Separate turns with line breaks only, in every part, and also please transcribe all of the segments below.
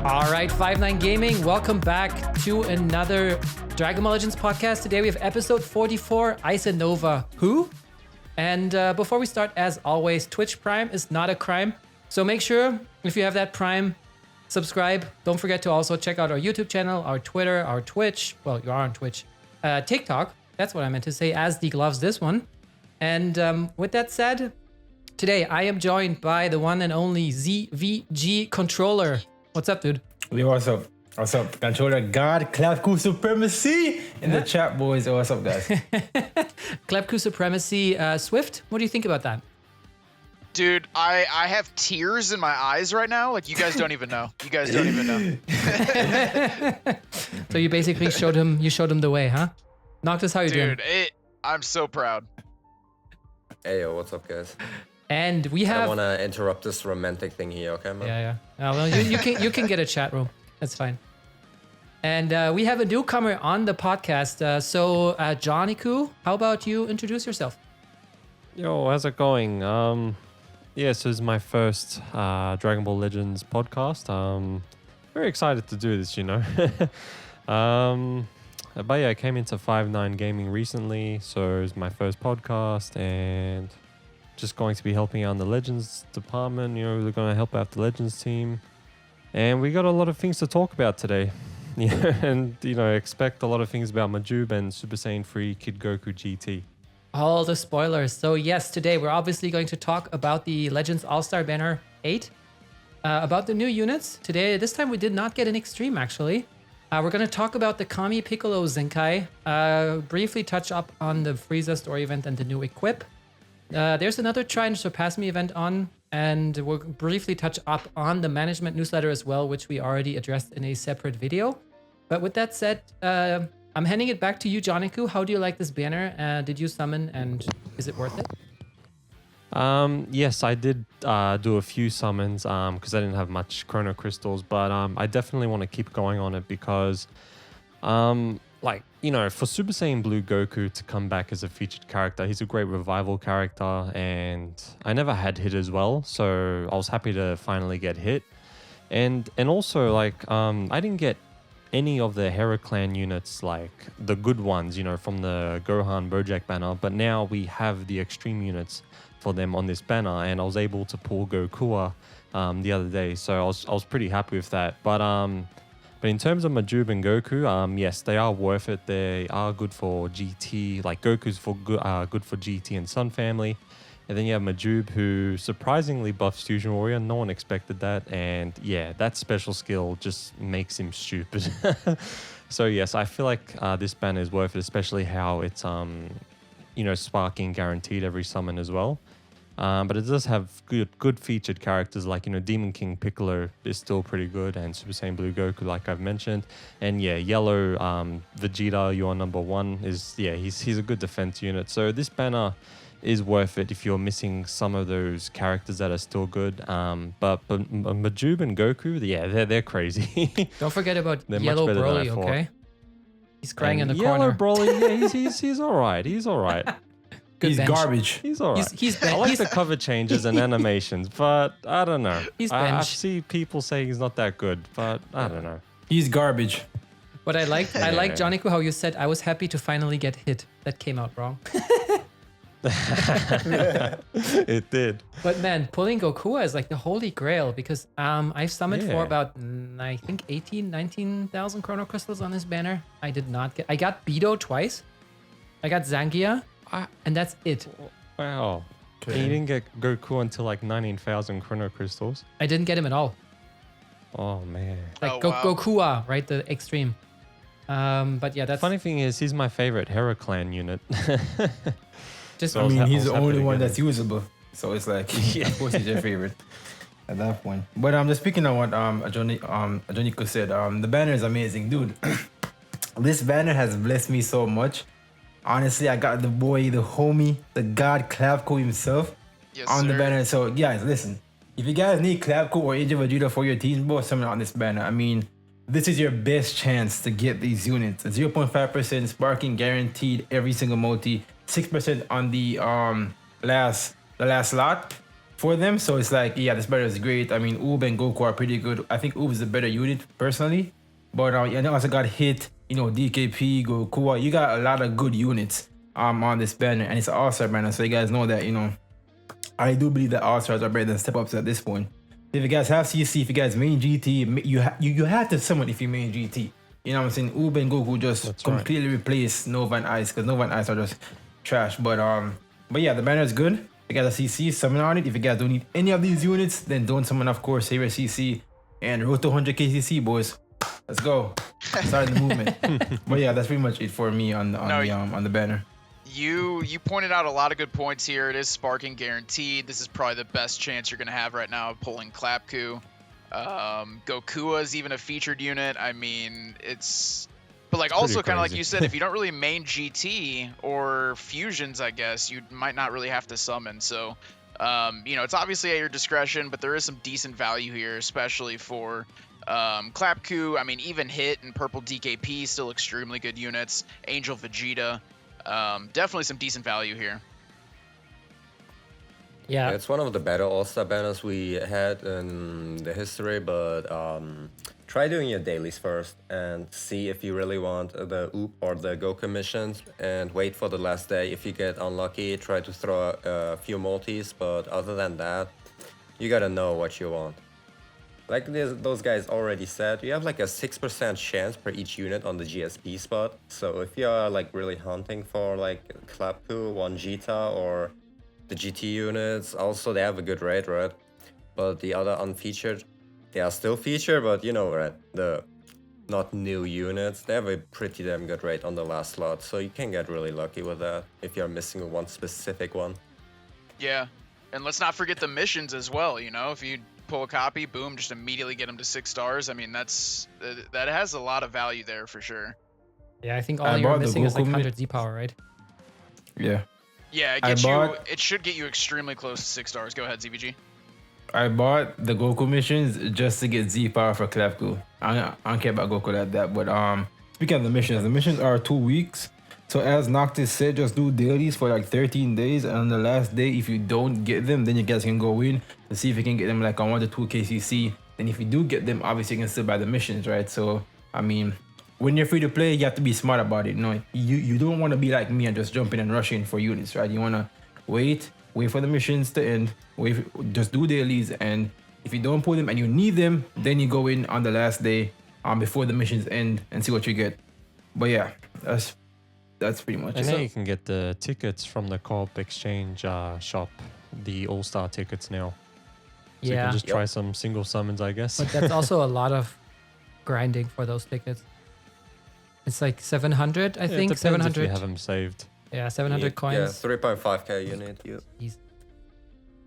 All right, 5-9 Gaming, welcome back to another Dragon Ball Legends podcast. Today we have episode 44, Isanova Who? And before we start, as always, Twitch Prime is not a crime. So make sure, if you have that Prime, subscribe. Don't forget to also check out our YouTube channel, our Twitter, our Twitch. Well, you are on Twitch. TikTok, that's what I meant to say, as Geek loves this one. And with that said, today I am joined by the one and only ZVG Controller. What's up, dude?
Yo, what's up? What's up? Controller God, Clapku Supremacy in the chat, boys. What's up, guys?
Clapku Supremacy. Swift, what do you think about that?
Dude, I have tears in my eyes right now. Like, you guys don't even know. You guys don't even know.
So you basically showed him the way, huh? Noctis, how you doing?
Dude, I'm so proud.
Hey, yo, what's up, guys?
And we have...
I don't want to interrupt this romantic thing here, okay, man?
Yeah. Well, you can get a chat room. That's fine. And we have a newcomer on the podcast. So, Jonniku, how about you introduce yourself?
Yo, how's it going? So this is my first Dragon Ball Legends podcast. Very excited to do this, you know. But yeah, I came into 5-9 Gaming recently, so it's my first podcast and just going to be helping out in the Legends department. You know, we're going to help out the Legends team. And we got a lot of things to talk about today. Yeah, and, you know, expect a lot of things about Majuub and Super Saiyan 3 Kid Goku GT.
All the spoilers. So yes, today we're obviously going to talk about the Legends All-Star Banner 8. About the new units. This time we did not get an extreme, actually. We're going to talk about the Kami Piccolo Zenkai. Briefly touch up on the Frieza story event and the new equip. There's another Try and Surpass Me event on. And we'll briefly touch up on the management newsletter as well, which we already addressed in a separate video. But with that said, I'm handing it back to you, Jonniku. How do you like this banner? Did you summon and is it worth it?
Yes, I did do a few summons because I didn't have much Chrono Crystals, but I definitely want to keep going on it because, like, you know, for Super Saiyan Blue Goku to come back as a featured character, he's a great revival character, and I never had hit as well, so I was happy to finally get hit. And also, like, I didn't get any of the Hera Clan units, like the good ones, you know, from the Gohan Bojack banner, but now we have the extreme units for them on this banner, and I was able to pull Gokua the other day, so I was pretty happy with that. But in terms of Majuub and Goku, yes, they are worth it. They are good for GT, like Goku's good for GT and Sun Family. And then you have Majuub, who surprisingly buffs Fusion Warrior. No one expected that. And yeah, that special skill just makes him stupid. So yes, I feel like this banner is worth it, especially how it's, you know, sparking guaranteed every summon as well. But it does have good featured characters like, you know, Demon King Piccolo is still pretty good, and Super Saiyan Blue Goku, like I've mentioned. And yeah, Yellow Vegeta, your number one, he's a good defense unit. So this banner is worth it if you're missing some of those characters that are still good. But Majuub and Goku, yeah, they're crazy.
Don't forget about Yellow Broly, okay? He's crying in the
Yellow
corner.
Broly, yeah, he's all right. He's all right.
He's
bench.
garbage.
He's all right.
He's
I like the cover changes and animations, but I don't know.
He's
I
bench.
see people saying he's not that good, but I don't know.
He's garbage.
But I like Jonniku, how you said, I was happy to finally get hit. That came out wrong.
It did.
But man, pulling Gokua is like the holy grail because I've summoned for
Yeah.
about, I think, 19,000 Chrono Crystals on this banner. I did not get... I got Beto twice. I got Zangia. And that's it.
Wow.
Okay.
And you didn't get Goku until like 19,000 Chrono Crystals.
I didn't get him at all.
Oh, man.
Like
Oh, wow.
Gokua, right? The extreme. But yeah, that's...
Funny thing is, he's my favorite Hera Clan unit.
Just,
I mean, he's the
happy
only
to
one
get
that's
him.
usable. So it's like, of course, he's your favorite at that point. But just speaking of what Jonniku said, the banner is amazing, dude. This banner has blessed me so much. Honestly, I got the boy, the homie, the god Clapko himself
Yes,
on the
sir.
banner. So guys, listen. If you guys need Clapko or Age of Vegeta for your team, bro, summon on this banner. I mean, this is your best chance to get these units. 0.5% sparking guaranteed every single multi. 6% on the last lot. for them. So it's like, yeah, this banner is great. I mean, Oob and Goku are pretty good. I think Oob is a better unit personally. But you also got Hit, you know, DKP, Goku. You got a lot of good units on this banner, and it's an all-star banner. So you guys know that, you know, I do believe that all-stars are better than step-ups at this point. If you guys have CC, if you guys main GT, you have to summon if you main GT. You know what I'm saying? Oob and Goku just completely replace Nova and Ice, because Nova and Ice are just trash. But yeah, the banner is good. If you guys have CC, summon on it. If you guys don't need any of these units, then don't summon, of course. Save your CC and road to 100k CC, boys. Let's go. Start the movement. But yeah, that's pretty much it for me on the banner.
You pointed out a lot of good points here. It is sparking guaranteed. This is probably the best chance you're gonna have right now of pulling Clapku. Gokua is even a featured unit. I mean, but like also kind of like you said, if you don't really main GT or fusions, I guess you might not really have to summon. So, you know, it's obviously at your discretion, but there is some decent value here, especially for Clapku. I mean, even Hit and Purple DKP still extremely good units. Angel Vegeta, definitely some decent value here.
Yeah, it's one of the better all-star banners we had in the history, but try doing your dailies first and see if you really want the Oop or the Goku missions, and wait for the last day. If you get unlucky, try to throw a few multis, but other than that, you gotta know what you want. Like those guys already said, you have like a 6% chance per each unit on the GSP spot. So if you are like really hunting for like Clapku, 1 Jita, or the GT units, also they have a good rate, right? But the other unfeatured, they are still featured, but you know, right? The not new units, they have a pretty damn good rate on the last slot. So you can get really lucky with that if you're missing one specific one.
Yeah, and let's not forget the missions as well. You know, if you pull a copy, boom, just immediately get them to 6 stars. I mean, that has a lot of value there for sure.
Yeah, I think all you're missing is like 100 Z power, right?
Yeah.
Yeah, it should get you extremely close to 6 stars. Go ahead, ZVG.
I bought the Goku missions just to get Z power for Clapku. I don't care about Goku like that, but speaking of the missions are 2 weeks. So as Noctis said, just do dailies for like 13 days, and on the last day, if you don't get them, then you guys can go in and see if you can get them like on 1 to 2 KCC. Then if you do get them, obviously you can still buy the missions, right? So I mean, when you're free to play, you have to be smart about it. No, you don't want to be like me and just jump in and rush in for units, right? You want to wait for the missions to end, just do dailies, and if you don't pull them and you need them, then you go in on the last day before the missions end and see what you get. But yeah, that's pretty much it.
And now you can get the tickets from the co-op exchange shop, the all-star tickets now. So you can just try some single summons, I guess.
But that's also a lot of grinding for those tickets. It's like 700, I think. 700.
If you have them saved.
Yeah, 700 coins.
Yeah, 3.5k unit.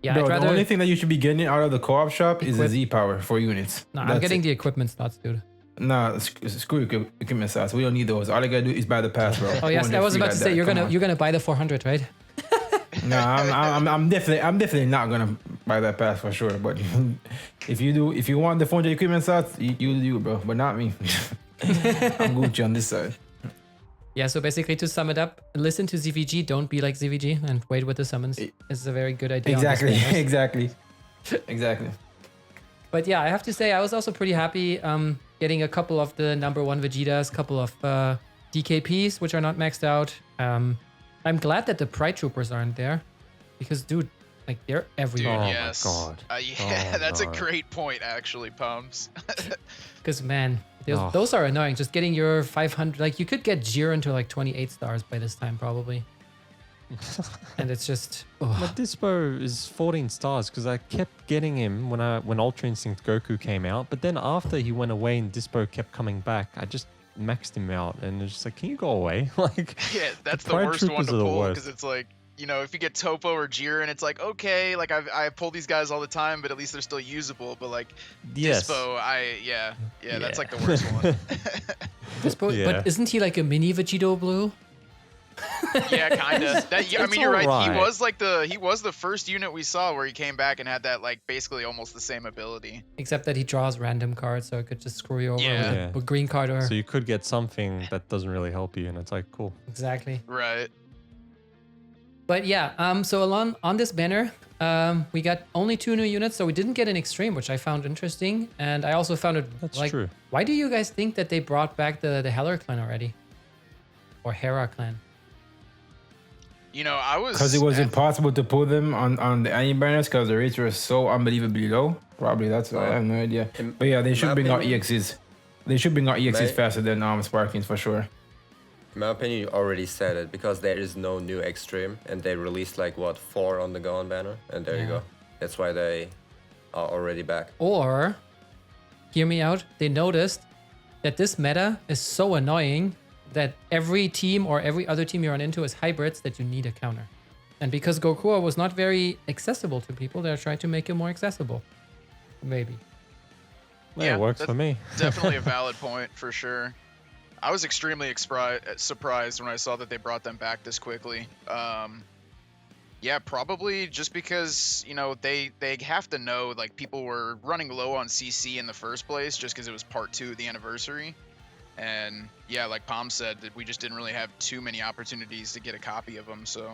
Yeah,
Bro, the only thing that you should be getting out of the co-op shop is the Z power for units.
No, I'm getting the equipment slots, dude.
Nah, screw equipment slots. We don't need those. All I gotta do is buy the pass, bro.
Oh yes, I was about to say you're gonna buy the 400, right?
Nah, I'm definitely not gonna buy that pass for sure. But if you want the 400 equipment slots, you do, bro. But not me. I'm Gucci on this side.
Yeah, so basically to sum it up, listen to ZVG, don't be like ZVG, and wait with the summons. This is a very good idea.
Exactly.
But yeah, I have to say I was also pretty happy getting a couple of the number 1 Vegetas, couple of DKPs, which are not maxed out. I'm glad that the Pride Troopers aren't there, because dude, like they're everywhere.
Dude, yes.
Oh my god.
That's a great point, actually, Pumps.
Because man, those are annoying. Just getting your 500, like you could get Jiren to like 28 stars by this time probably. And it's just
But Dispo is 14 stars because I kept getting him when Ultra Instinct Goku came out, but then after he went away and Dispo kept coming back, I just maxed him out and it's just like, can you go away? Like,
yeah, that's the worst one to pull because it's like, you know, if you get Topo or Jiren, it's like, okay, like I pull these guys all the time, but at least they're still usable. But like Dispo, that's like the worst one.
Dispo, but isn't he like a mini Vegito Blue?
Yeah, kind of. I mean, you're right. He was the first unit we saw where he came back and had that like basically almost the same ability.
Except that he draws random cards, so it could just screw you over with a green card or.
So you could get something that doesn't really help you, and it's like cool.
Exactly.
Right.
But yeah, so on this banner, we got only 2 new units, so we didn't get an extreme, which I found interesting. And I also found it
That's true.
Why do you guys think that they brought back the Heller clan already? Or Hera clan?
You know, I was
Because it was impossible to pull them on the anime banners because the rates were so unbelievably low. Probably that's why. I have no idea. But yeah, they should bring out EXs. They should bring out EXs faster than Sparkings for sure.
In my opinion, you already said it because there is no new extreme, and they released like what 4 on the Gohan banner, and there you go. That's why they are already back.
Or, hear me out, they noticed that this meta is so annoying that every team or every other team you run into is hybrids that you need a counter. And because Goku was not very accessible to people, they're trying to make him more accessible. Maybe.
Yeah, it works for me.
Definitely a valid point for sure. I was extremely surprised when I saw that they brought them back this quickly. Yeah, probably just because, you know, they have to know, like, people were running low on CC in the first place just because it was part 2 of the anniversary. And yeah, like Palm said, that we just didn't really have too many opportunities to get a copy of them, so.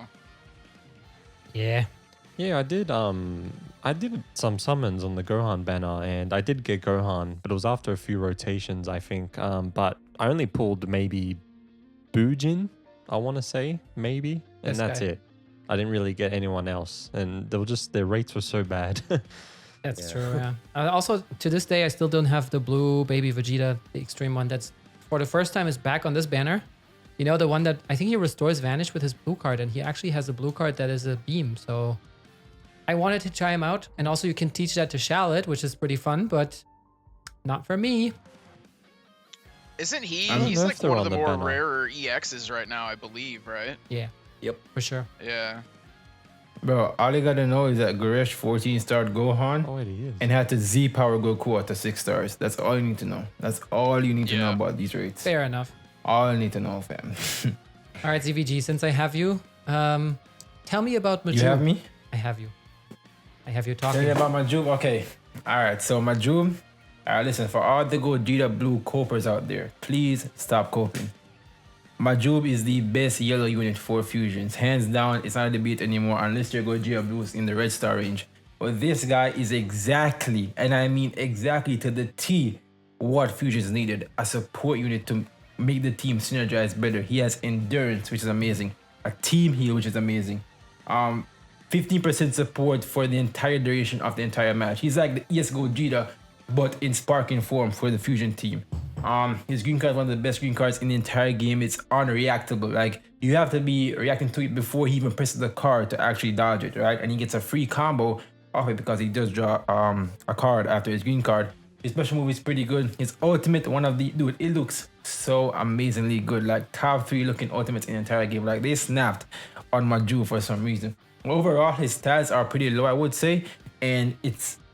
Yeah.
Yeah, I did some summons on the Gohan banner, and I did get Gohan, but it was after a few rotations, I think. But I only pulled maybe Bujin, I want to say, maybe, and
This
that's
guy.
it. I didn't really get anyone else, and they were just, their rates were so bad.
That's true, yeah. Also, to this day, I still don't have the blue baby Vegeta, the extreme one. That's, for the first time, is back on this banner. You know, the one that, I think he restores Vanish with his blue card, and he actually has a blue card that is a beam, so I wanted to try him out. And also, you can teach that to Shallot, which is pretty fun, but not for me.
Isn't he?
I don't
He's
know
like
if they're
one of
on
the
the
more
banner.
rarer EXs right now, I believe, right?
Yeah.
Yep.
For sure.
Yeah.
Bro, all you gotta know is that Goresh 14 starred Gohan
Oh, it is.
and had to Z power Goku out to 6 stars. That's all you need to know. That's all you need to know
Yeah.
about these rates.
Fair enough.
All you need to know, fam.
All right, ZVG, since I have you, tell me about Majuub.
You have me?
I have you. I have you
Tell
talking.
me about Majuub. Okay. All right. So Majuub. All right. Listen, for all the Gogeta blue copers out there, please stop coping. Majuub is the best yellow unit for fusions. Hands down, it's not a debate anymore unless you're Gogeta blues in the red star range. But this guy is exactly, and I mean exactly to the T, what fusions needed. A support unit to make the team synergize better. He has endurance, which is amazing. A team heal, which is amazing. 15% support for the entire duration of the entire match. He's like the ES Gogeta, but in sparking form for the fusion team. His green card is one of the best green cards in the entire game. It's unreactable. Like, you have to be reacting to it before he even presses the card to actually dodge it, right? And he gets a free combo off it because he does draw a card after his green card. His special move is pretty good. His ultimate, one of the, dude, it looks so amazingly good. Like, top 3 looking ultimates in the entire game. Like, they snapped on Majuub for some reason. Overall, his stats are pretty low, I would say. And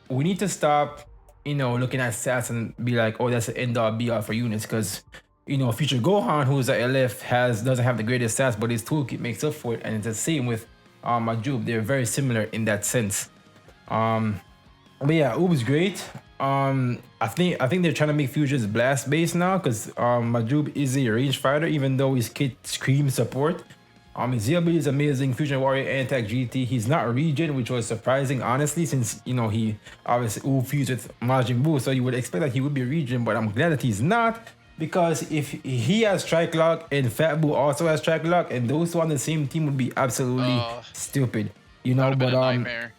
we need to stop, you know, looking at stats and be like, oh, that's the end all be all for units. Because, you know, Future Gohan, who's at LF, doesn't have the greatest stats, but his toolkit makes up for it. And it's the same with Majuub. They're very similar in that sense. But yeah, Ube's great. I think they're trying to make fusions blast based now because Majuub is a range fighter, even though his kit screams support. His ability is amazing. Fusion Warrior Antac GT. He's not regen, which was surprising, honestly, since, you know, he obviously fused with Majin so you would expect that he would be regen, but I'm glad that he's not, because if he has Strike Lock and Fat Boo also has Strike Lock, and those two on the same team would be absolutely stupid, you know. But
nightmare.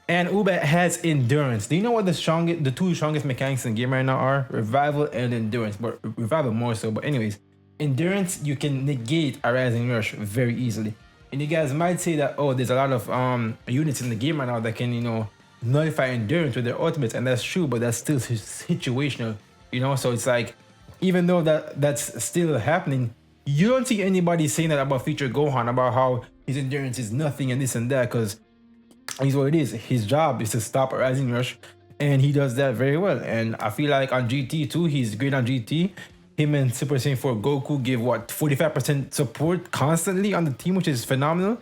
And Ube has endurance. Do you know what the two strongest mechanics in the game right now are? Revival and endurance, but revival more so. But anyways, endurance, you can negate a Rising Rush very easily. And you guys might say that, oh, there's a lot of units in the game right now that can, you know, nullify endurance with their ultimates, and that's true, but that's still situational, you know. So it's like, even though that's still happening, you don't see anybody saying that about Future Gohan, about how his endurance is nothing and this and that, because he's what it is. His job is to stop a Rising Rush, and he does that very well. And I feel like on GT too, he's great on GT. Him and Super Saiyan 4 Goku give 45% support constantly on the team, which is phenomenal.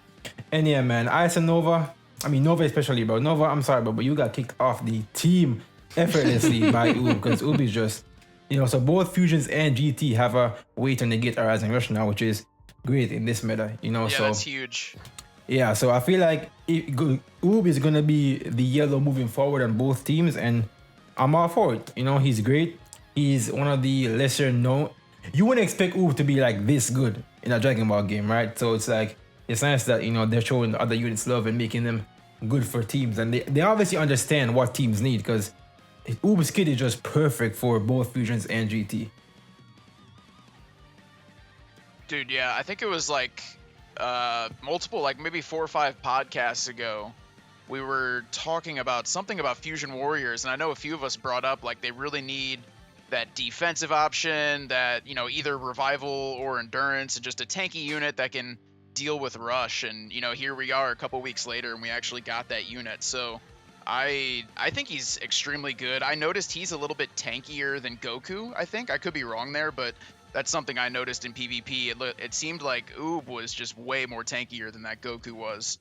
And yeah, man, Ice and Nova, I mean Nova especially, bro. Nova, I'm sorry, but you got kicked off the team effortlessly by Ube, because Ube is just, you know, so both Fusions and GT have a way to negate a Rising Rush now, which is great in this meta, you know.
Yeah,
so
that's huge.
Yeah, so I feel like Oob is gonna be the yellow moving forward on both teams, and I'm all for it. You know, he's great. He's one of the lesser known. You wouldn't expect Oob to be like this good in a Dragon Ball game, right? So it's like it's nice that they're showing other units love and making them good for teams, and they obviously understand what teams need because Oob's kit is just perfect for both Fusions and GT.
Dude, yeah, I think it was like multiple, like maybe 4 or 5 podcasts ago, we were talking about something about Fusion Warriors, and I know a few of us brought up like they really need that defensive option, that either revival or endurance, and just a tanky unit that can deal with rush. And here we are a couple weeks later, and we actually got that unit. So I think he's extremely good. I noticed he's a little bit tankier than Goku. I think I could be wrong there, but that's something I noticed in PvP. It seemed like Oob was just way more tankier than that Goku was.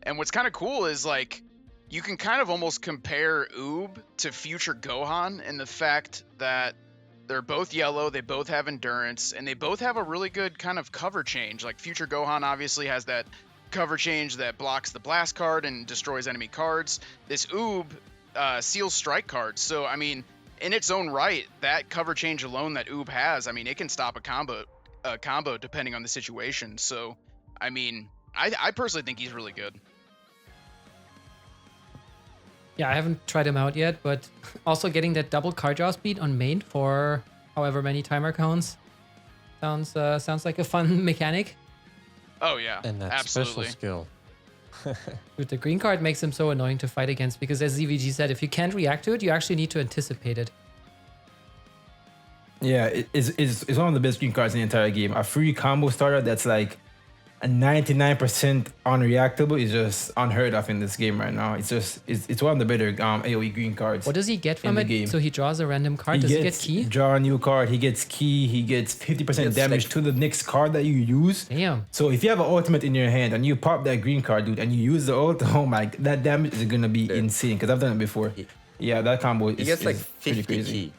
And what's kind of cool is like you can kind of almost compare Oob to future Gohan in the fact that they're both yellow, they both have endurance, and they both have a really good kind of cover change. Like future Gohan obviously has that cover change that blocks the blast card and destroys enemy cards. This Oob seals strike cards. So I mean, in its own right, that cover change alone that Oob has, I mean, it can stop a combo depending on the situation. So, I mean, I personally think he's really good.
Yeah, I haven't tried him out yet, but also getting that double card draw speed on main for however many timer counts sounds like a fun mechanic.
Oh yeah,
And that
absolutely.
special skill.
Dude, the green card makes him so annoying to fight against because, as ZVG said, if you can't react to it, you actually need to anticipate it.
Yeah, it's one of the best green cards in the entire game. A free combo starter that's like a 99% unreactable is just unheard of in this game right now. It's one of the better AoE green cards.
What does he get from
in the
it?
game.
So he draws a random card. Does he get key?
Draw a new card. He gets key. He gets 50% damage
like-
to the next card that you use.
Damn.
So if you have an ultimate in your hand and you pop that green card, dude, and you use the ult, oh my, that damage is gonna be insane. Because I've done it before. Yeah, that combo
He
is,
gets like
is pretty
50
crazy.
key.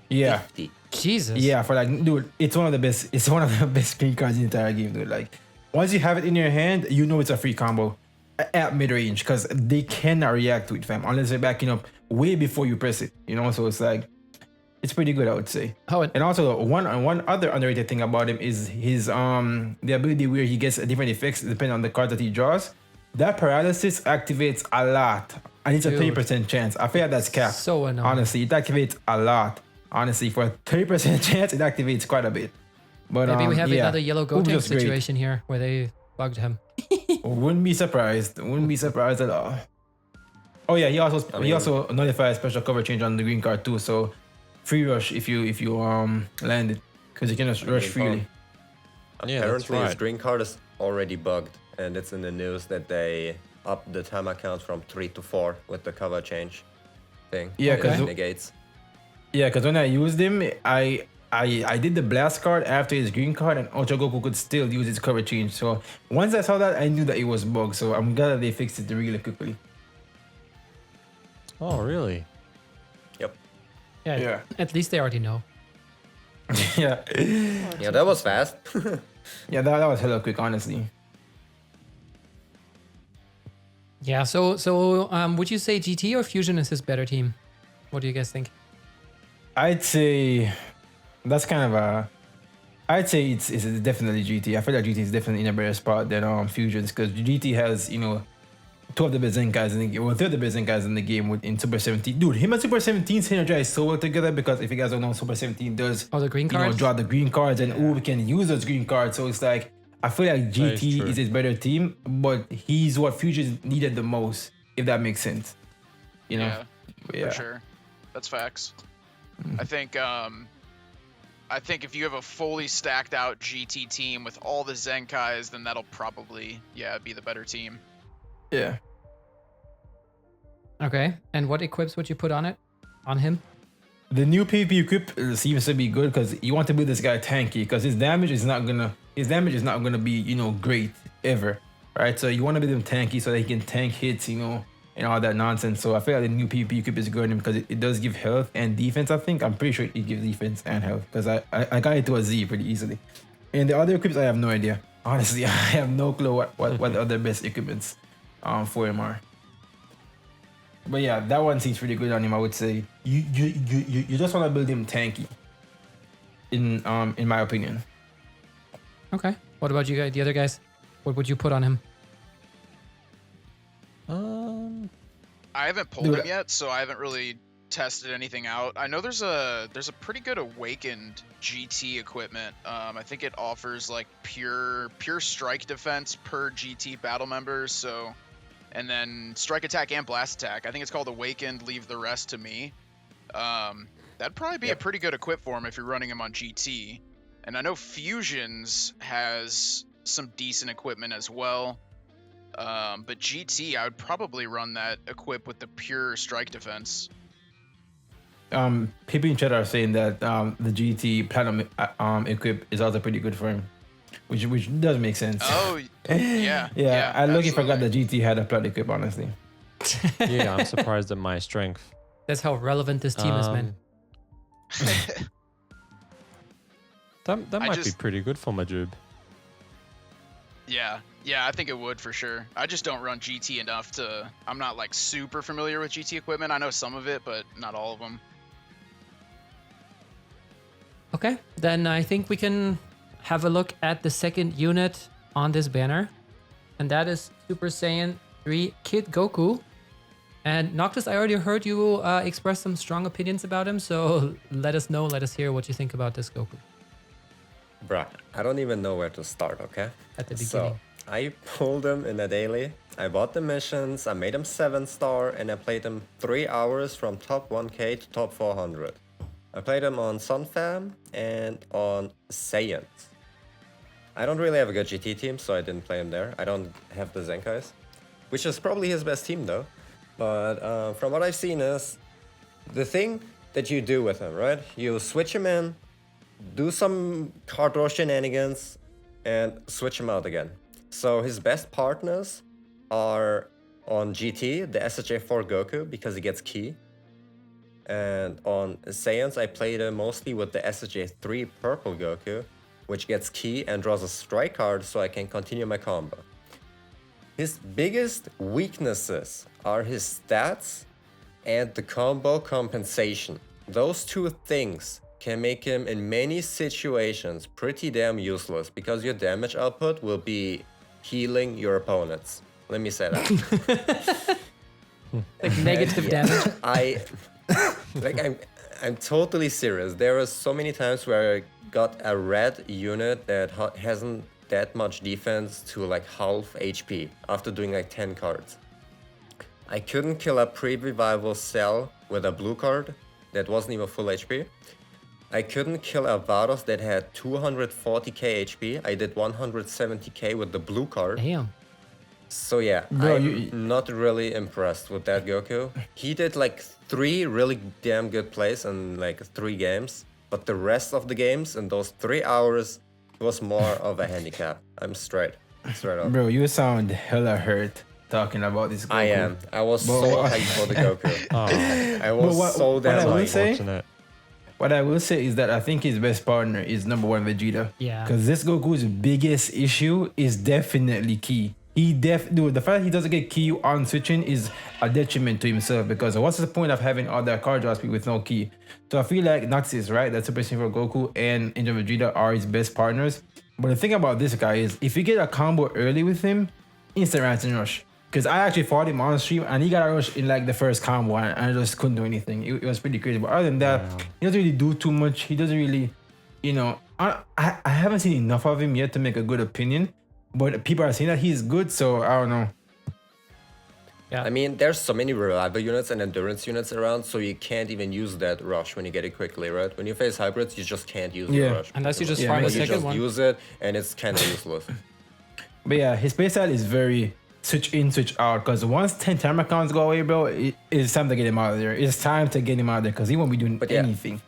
Yeah.
50.
Jesus.
Yeah, for like, dude, it's one of the best. It's one of the best green cards in the entire game, dude. Like, once you have it in your hand, you know it's a free combo at mid range because they cannot react to it, fam, unless they're backing up way before you press it. So it's like, it's pretty good, I would say.
Oh,
And also one other underrated thing about him is his the ability where he gets different effects depending on the card that he draws. That paralysis activates a lot, and it's a
Dude.
30% chance. I feel like that's capped.
So annoying.
Honestly, it activates a lot. Honestly, for a 30% chance, it activates quite a bit. But
maybe we have
yeah,
another yellow
Oob
Gotenks
was great.
situation here where they bugged him.
Wouldn't be surprised. Wouldn't be surprised at all. Oh yeah, he also nullifies special cover change on the green card too. So free rush if you land it because you can just rush freely.
Yeah, that's
Apparently his
right.
green card is already bugged, and it's in the news that they upped the timer count from 3 to 4 with the cover change thing.
Yeah,
It
'cause-
negates.
Yeah, because when I used him, I did the blast card after his green card, and Ultra Goku could still use his cover change. So once I saw that, I knew that it was bugged. So I'm glad that they fixed it really quickly.
Oh, really?
Yep.
Yeah.
Yeah.
At least they already know.
Yeah,
Yeah, that was fast.
yeah, that was hella quick, honestly.
Yeah. So would you say GT or Fusion is his better team? What do you guys think?
I'd say that's kind of a. I'd say it's definitely GT. I feel like GT is definitely in a better spot than Fusions because GT has two of the best Zenkais in the game, well, three of the best Zenkais in the game in Super 17. Dude, him and Super 17 synergize so well together because if you guys don't know, Super 17 does
Oh, the green cards?
draw the green cards, and Oob can use those green cards. So it's like I feel like
That is
GT
true.
is his better team, but he's what Fusions needed the most, if that makes sense.
Yeah,
Yeah.
for sure. That's facts. I think if you have a fully stacked out GT team with all the Zenkais, then that'll probably be the better team.
Yeah.
Okay. And what equips would you put on him?
The new PvP equip seems to be good because you want to build this guy tanky because his damage is not gonna be great ever, right? So you want to build him tanky so that he can tank hits, and all that nonsense. So I feel like the new PvP equip is good on him because it does give health and defense. I think I'm pretty sure it gives defense and health because I got it to a Z pretty easily. And the other equips I have no idea. Honestly, I have no clue what the other best equipments for him are. But yeah, that one seems pretty good on him. I would say you just want to build him tanky. In my opinion.
Okay. What about you guys? The other guys? What would you put on him?
I haven't pulled him yet, so I haven't really tested anything out. I know there's a pretty good Awakened GT equipment. I think it offers like pure strike defense per GT battle members. So, and then strike attack and blast attack. I think it's called Awakened. Leave the rest to me. That'd probably be a pretty good equip for him if you're running him on GT. And I know Fusions has some decent equipment as well. But GT, I would probably run that equip with the pure strike defense.
People in chat are saying that the GT Platinum equip is also pretty good for him, which does make sense.
Oh, yeah.
I lucky forgot that GT had a Platinum equip, honestly.
Yeah, I'm surprised at my strength.
That's how relevant this team is, man.
That might be pretty good for Majuub.
Yeah, I think it would for sure. I just don't run GT enough to... I'm not like super familiar with GT equipment. I know some of it, but not all of them.
Okay, then I think we can have a look at the second unit on this banner. And that is Super Saiyan 3 Kid Goku. And Noctis, I already heard you express some strong opinions about him. So let us hear what you think about this Goku.
Bruh, I don't even know where to start, okay?
At the beginning.
So, I pulled him in a daily, I bought the missions, I made him 7-star, and I played him 3 hours from top 1k to top 400. I played him on Sunfam and on Saiyans. I don't really have a good GT team, so I didn't play him there. I don't have the Zenkais, which is probably his best team though. But from what I've seen is, the thing that you do with him, right? You switch him in, do some card draw shenanigans, and switch him out again. So his best partners are on GT, the SSJ4 Goku, because he gets Ki. And on Saiyans, I played him mostly with the SSJ3 Purple Goku, which gets Ki and draws a strike card so I can continue my combo. His biggest weaknesses are his stats and the combo compensation. Those two things can make him in many situations pretty damn useless because your damage output will be healing your opponents. Let me say that.
Like negative damage.
I'm totally serious. There are so many times where I got a red unit that hasn't that much defense to like half HP after doing like 10 cards. I couldn't kill a pre-revival cell with a blue card that wasn't even full HP. I couldn't kill a Vados that had 240k HP. I did 170k with the blue card.
Damn.
So yeah,
Bro,
I'm not really impressed with that Goku. He did like 3 really damn good plays in like 3 games, but the rest of the games in those 3 hours was more of a handicap. I'm straight up.
Bro, you sound hella hurt talking about this Goku.
I am. I was so hyped for the Goku.
Oh,
I was so damn
what I will
hyped.
say,
unfortunate.
what I will say is that I think his best partner is number 1 Vegeta.
Yeah.
Because this Goku's biggest issue is definitely Ki. Dude, the fact that he doesn't get Ki on switching is a detriment to himself, because what's the point of having all that card draw speed with no Ki? So I feel like Noxus, right, that Super Saiyan 4 Goku and Angel Vegeta are his best partners. But the thing about this guy is, if you get a combo early with him, instant ransom rush. Because I actually fought him on stream and he got a rush in like the first combo and I just couldn't do anything. It was pretty crazy. But other than that, he doesn't really do too much. He doesn't really, I haven't seen enough of him yet to make a good opinion. But people are saying that he's good, so I don't know.
Yeah.
I mean, there's so many reliable units and endurance units around, so you can't even use that rush when you get it quickly, right? When you face hybrids, you just can't use the rush.
Unless you just
Yeah,
find a
unless
you
second
just
one.
use it, and it's kind of useless.
But yeah, his playstyle is very switch in, switch out. Because once 10 timer counts go away, bro, it's time to get him out of there. It's time to get him out of there because he won't be doing anything.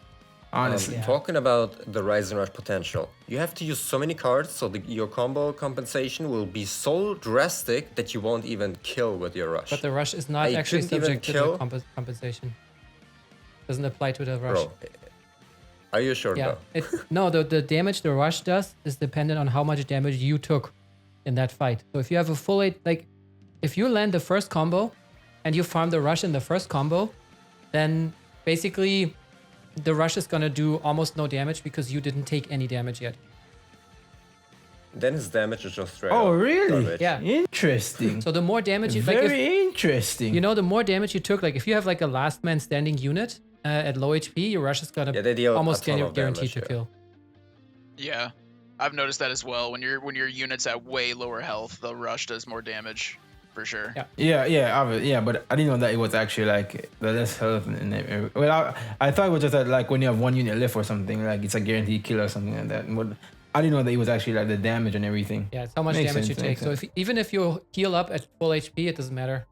Honestly.
Talking about the Rise and Rush potential, you have to use so many cards so your combo compensation will be so drastic that you won't even kill with your rush.
But the rush is not
I
actually
couldn't even
subject to the
kill-
compensation. Doesn't apply to the rush.
Bro, Are you sure
Yeah.
though?
No, the damage the rush does is dependent on how much damage you took in that fight. So if you have a full 8, like if you land the first combo and you farm the rush in the first combo, then basically the rush is gonna do almost no damage because you didn't take any damage yet.
Then his damage is just straight
Oh,
up
really?
garbage.
Yeah.
Interesting.
So the more damage you like,
Very interesting.
you know, the more damage you took, like if you have like a last man standing unit at low HP, your rush is gonna
Yeah, they deal
almost
a ton of
guaranteed
damage,
to
yeah.
kill.
Yeah, I've noticed that as well. When your unit's at way lower health, the rush does more damage, for sure.
Yeah.
yeah, but I didn't know that it was actually like the less health. Well, I thought it was just that, like when you have one unit left or something, like it's a guaranteed kill or something like that. But I didn't know that it was actually like the damage and everything.
Yeah, it's how much
Makes
damage
sense,
you take.
makes
So
sense.
even if you heal up at full HP, it doesn't matter.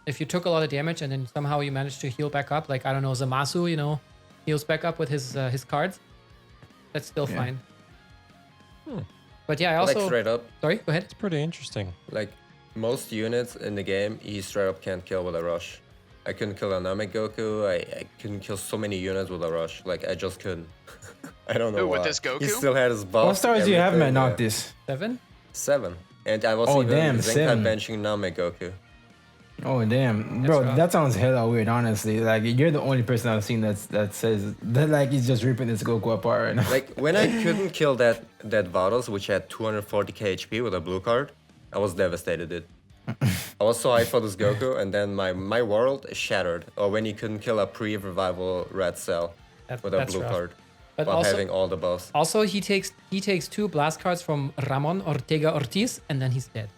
If you took a lot of damage and then somehow you managed to heal back up, like I don't know, Zamasu, you know, heals back up with his cards, that's still
Yeah.
fine. But yeah, I also
Like straight up,
sorry, go ahead.
It's pretty interesting.
like most units in the game, he straight up can't kill with a rush. I couldn't kill a Goku. I couldn't kill so many units with a rush. Like I just couldn't. I don't know
Who,
why.
with this Goku?
He still had his buff.
What stars do you have, man?
everything, yeah.
Noctis.
7.
7. And I was
Oh,
even
damn,
Zenkai
7.
benching Goku.
Oh damn, bro,
rough.
that sounds hella weird. Honestly, like you're the only person I've seen that says that like he's just ripping this Goku apart right now.
Like when I couldn't kill that Vados, which had 240k HP with a blue card, I was devastated. Dude. I was so hyped for this Goku, and then my world shattered. Or when he couldn't kill a pre-revival red cell with a
That's
blue
rough.
card,
But
while
also,
having all the buffs.
also he takes 2 blast cards from Ramon Ortega Ortiz and then he's dead.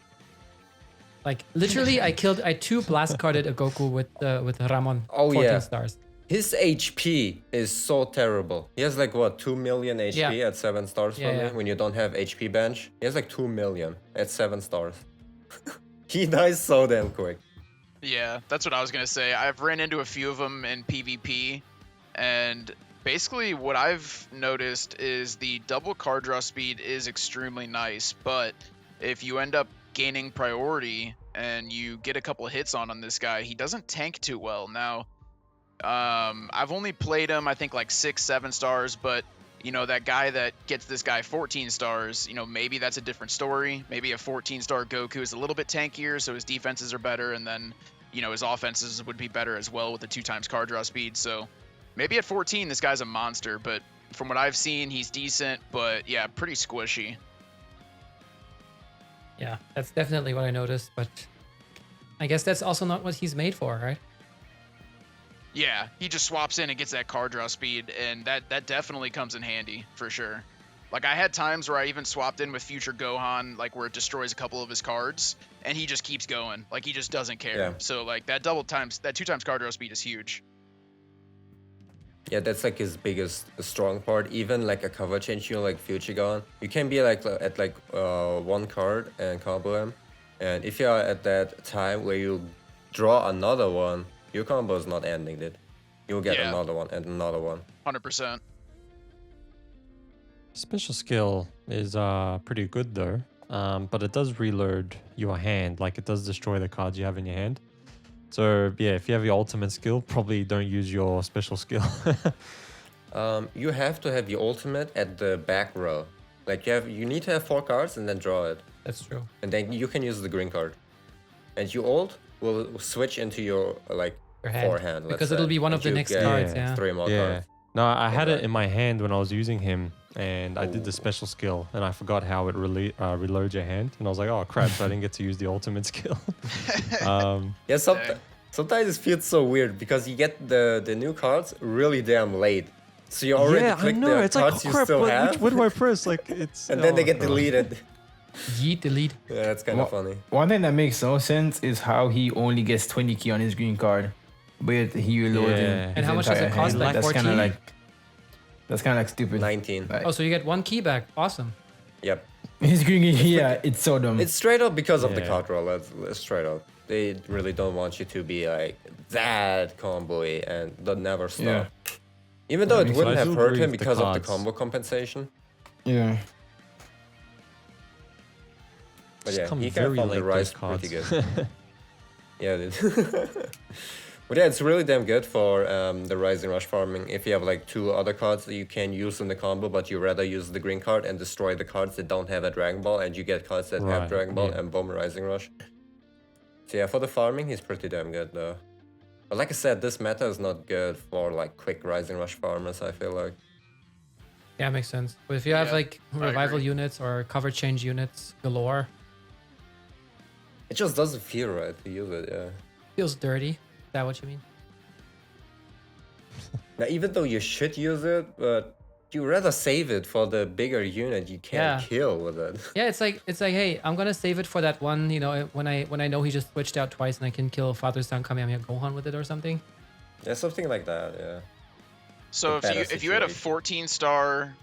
Like literally, I 2 blast carded a Goku with Ramon.
Oh,
14
yeah.
stars.
His HP is so terrible. He has like what 2 million HP
Yeah.
at 7 stars
Yeah,
for me.
yeah.
When you don't have HP bench, he has like 2 million at 7 stars. He dies so damn quick.
Yeah, that's what I was gonna say. I've ran into a few of them in PvP, and basically what I've noticed is the double card draw speed is extremely nice, but if you end up gaining priority and you get a couple of hits on this guy, he doesn't tank too well. Now, I've only played him, I think like 6-7 stars, but you know, that guy that gets this guy 14 stars, you know, maybe that's a different story. Maybe a 14-star Goku is a little bit tankier, so his defenses are better, and then, you know, his offenses would be better as well with the 2x card draw speed. So maybe at 14, this guy's a monster, but from what I've seen, he's decent, but yeah, pretty squishy.
Yeah, that's definitely what I noticed, but I guess that's also not what he's made for, right?
Yeah, he just swaps in and gets that card draw speed, and that definitely comes in handy, for sure. Like, I had times where I even swapped in with Future Gohan, like, where it destroys a couple of his cards, and he just keeps going. Like, he just doesn't care.
Yeah.
So, like, that 2x card draw speed is huge.
Yeah, that's like his biggest strong part. Even like a cover change, you know, like Future Gohan, you can be like at like 1 card and combo him. And if you are at that time where you draw another one, your combo is not ending, dude. You'll get
Yeah.
another one and another one.
100%.
Special skill is pretty good though, but it does reload your hand. Like it does destroy the cards you have in your hand. So yeah, if you have your ultimate skill, probably don't use your special skill.
You have to have your ultimate at the back row. Like you need to have 4 cards and then draw it.
That's true.
And then you can use the green card. And your ult will switch into your like
Your hand.
forehand. let's
Because it'll
say,
be one of
and
the
you
next
get
cards,
Yeah.
yeah.
3 more
Yeah.
cards.
No, I had it
Alright.
in my hand when I was using him, and I did the special skill, and I forgot how it reloads your hand, and I was like, oh crap, so I didn't get to use the ultimate skill.
Yeah,
Dang.
sometimes it feels so weird because you get the new cards really damn late. So you already
yeah, I
click
know.
the
It's like,
cards
oh,
you
crap,
still have,
what do I press? Like it's,
and then they
oh,
get
God.
deleted.
Yeet, delete.
Yeah, that's kind of funny.
One thing that makes no sense is how he only gets 20 key on his green card, but he reloads
Yeah.
his
And how much does it
entire
cost,
hand.
like
that's kind
14?
of that's kind of like stupid.
19.
Like,
Oh, so you get 1 key back. Awesome.
Yep.
his green, yeah, it's so dumb.
It's straight up because of the
Yeah.
card roll. Let's straight up. They really don't want you to be like that combo-y and they'll never stop.
Yeah.
Even though it
makes
wouldn't
sense. I
have
do
hurt
agree
him
with the
because of the
cards.
combo compensation.
yeah.
But
Just
yeah,
come
he can
very
farm the
late,
rice
those
pretty
cards.
good. Yeah, dude. But yeah, it's really damn good for the Rising Rush farming. If you have like 2 other cards that you can use in the combo, but you rather use the green card and destroy the cards that don't have a Dragon Ball, and you get cards that have
Right,
Dragon Ball
yeah.
and boom, Rising Rush. So yeah, for the farming, he's pretty damn good though. But like I said, this meta is not good for like quick Rising Rush farmers, I feel like.
Yeah, makes sense. But if you have
Yeah,
like revival
agree.
units or cover change units galore,
It just doesn't feel right to use it, yeah.
feels dirty. Is that what you mean?
Now, even though you should use it, but you rather save it for the bigger unit you can't
Yeah.
kill with it.
Yeah, it's like hey, I'm gonna save it for that one. You know, when I know he just switched out twice and I can kill Father Son Kamehameha Gohan with it or something.
Yeah, something like that, yeah.
So
A better
if you had a
situation.
14-star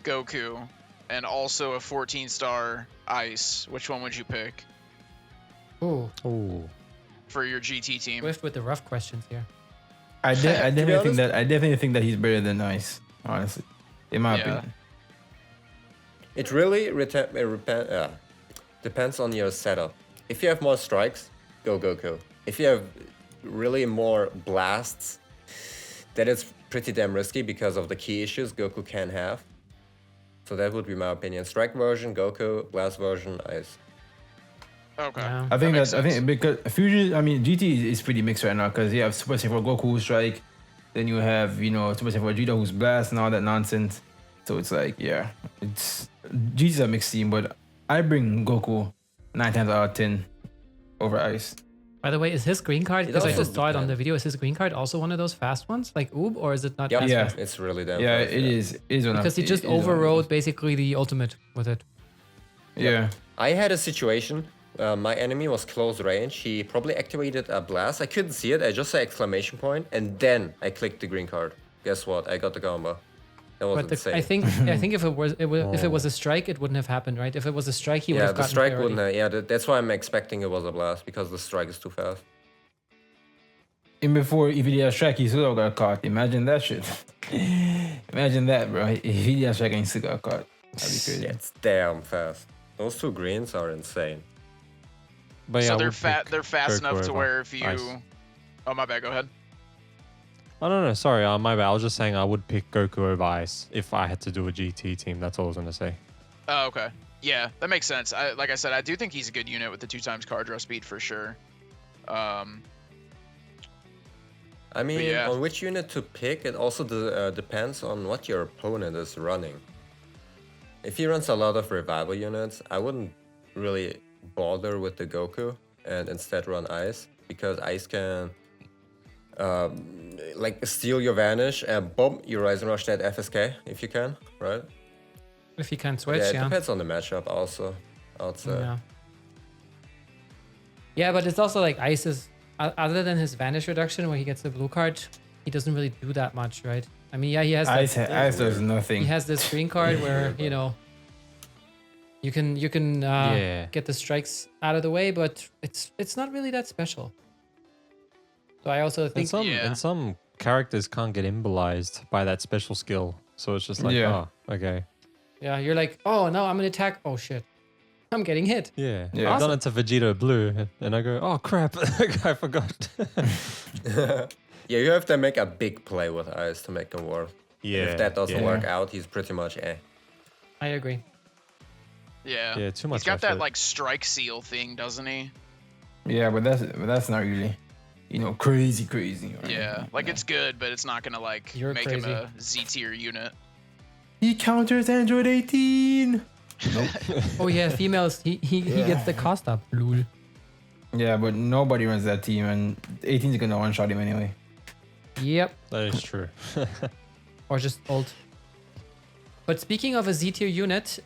Goku and also a 14-star Ice, which one would you pick
Ooh,
Oh,
for your GT team?
Swift with the rough questions here.
I definitely think
honest-
that he's better than Ice, honestly, in my
Yeah.
opinion.
It really depends on your setup. If you have more strikes, go Goku. If you have really more blasts, then it's pretty damn risky because of the key issues Goku can have. So that would be my opinion. Strike version, Goku, blast version, Ice.
Okay.
Yeah.
I think
makes
that I think
sense.
because Fusion, I mean GT is pretty mixed right now because you have Super Saiyan for Goku who's Strike, then you have Super Saiyan for Vegeta who's Blast and all that nonsense. So it's like it's GT's a mixed team, but I bring Goku 9 times out of 10 over Ice.
By the way, is his green card?
It
Because I
also
just saw it on the
depends.
video. Is his green card also one of those fast ones, like Oob, or is it not?
Yep.
as
Yeah.
fast?
It's really damn
Yeah,
fast,
it is. It is one of
Because he just
it is one of
overrode
those.
basically the ultimate with it.
Yeah.
I had a situation. My enemy was close range. He probably activated a blast. I couldn't see it. I just saw exclamation point, and then I clicked the green card. Guess what? I got the combo. That was
But
insane.
I think if it was a strike, it wouldn't have happened, right? If it was a strike, he would
yeah,
have
the
gotten
strike
priority.
wouldn't. Yeah, that's why I'm expecting it was a blast because the strike is too fast.
And before, if he did a strike, he still got caught. Imagine that shit. Imagine that, bro. If he did a strike and he still got caught, that'd be crazy.
Yeah, it's damn fast. Those 2 greens are insane.
but yeah,
So
I
they're
would pick
they're fast
Goku
enough to
over
where if you
Ice.
Oh my bad, go ahead.
Oh no, sorry, my bad. I was just saying I would pick Goku over Ice if I had to do a GT team. That's all I was gonna say.
Oh, okay. Yeah, that makes sense. Like I said, I do think he's a good unit with the 2 times card draw speed for sure.
I mean,
yeah.
on which unit to pick, it also depends on what your opponent is running. If he runs a lot of revival units, I wouldn't really bother with the Goku and instead run Ice, because Ice can like steal your Vanish and boom, you Rise and Rush that FSK if you can, right?
If he can switch,
Yeah, it
yeah.
depends on the matchup also, I would say.
Yeah. Yeah, but it's also like Ice is, other than his Vanish reduction where he gets the blue card, he doesn't really do that much, right? I mean, yeah, he has
Ice
that,
does nothing.
he has this green card where, you know, you can
Yeah.
get the strikes out of the way, but it's not really that special. So I also think
And some characters can't get immobilized by that special skill, so it's just like,
Yeah.
oh, okay,
yeah, you're like, oh no, I'm gonna attack. Oh shit, I'm getting hit.
yeah.
Yeah.
I've done it to Vegeta Blue, and I go, oh crap, I forgot.
Yeah, you have to make a big play with Ice to make him work.
Yeah,
If that doesn't
yeah.
work out, he's pretty much eh.
I agree.
Yeah.
Yeah, too much
He's got that
effort.
like strike seal thing, doesn't he?
Yeah, but that's not really, crazy. Right?
Yeah. Like it's good, but it's not gonna like
You're
make him
crazy.
a Z tier unit.
He counters Android 18.
Oh yeah, females. He gets the cost up. Lul.
Yeah, but nobody runs that team, and 18 is gonna one-shot him anyway.
Yep.
That is true.
Or just ult. But speaking of a Z tier unit,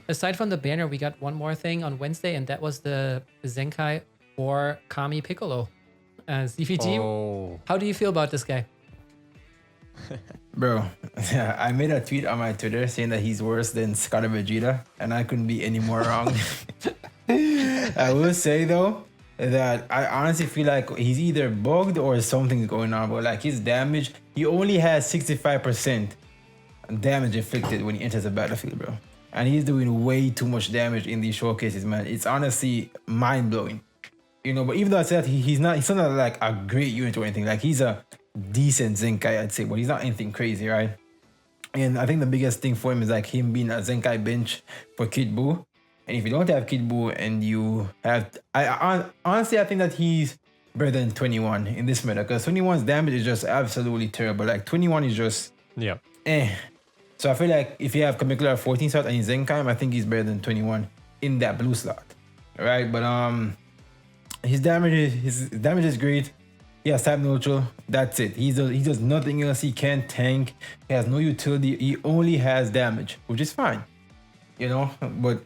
aside from the banner, we got one more thing on Wednesday, and that was the Zenkai for Kami Piccolo. ZVG,
Oh,
how do you feel about this guy?
Bro, yeah, I made a tweet on my Twitter saying that he's worse than Scott and Vegeta, and I couldn't be any more wrong. I will say though that I honestly feel like he's either bugged or something's going on, but like his damage, he only has 65% damage inflicted when he enters the battlefield, bro. And he's doing way too much damage in these showcases, man. It's honestly mind-blowing. You know, but even though I said he's still not like a great unit or anything. Like he's a decent Zenkai, I'd say, but he's not anything crazy, right? And I think the biggest thing for him is like him being a Zenkai bench for Kid Buu. And if you don't have Kid Buu and you have, honestly I think that he's better than 21 in this meta, because 21's damage is just absolutely terrible. Like 21 is just So I feel like if you have Piccolo at 14 slot and he's Zenkai, I think he's better than 21 in that blue slot, right? But his damage is great. He has type neutral. That's it. He does nothing else. He can't tank. He has no utility. He only has damage, which is fine, you know. But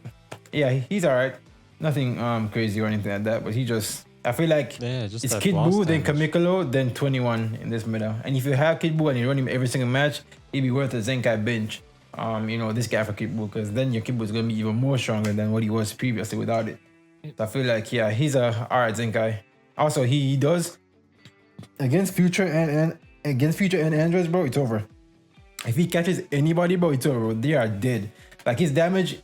yeah, he's alright. Nothing crazy or anything like that. But he just, I feel like it's Kid Buu, then Piccolo, then 21 in this meta. And if you have Kid Buu and you run him every single match, it'd be worth a Zenkai bench. You know, this guy for Kid Buu, because then your Kid Buu is gonna be even more stronger than what he was previously without it. So I feel like he's a alright Zenkai. Also, he does against future and androids, bro, it's over. If he catches anybody, bro, it's over. They are dead. Like his damage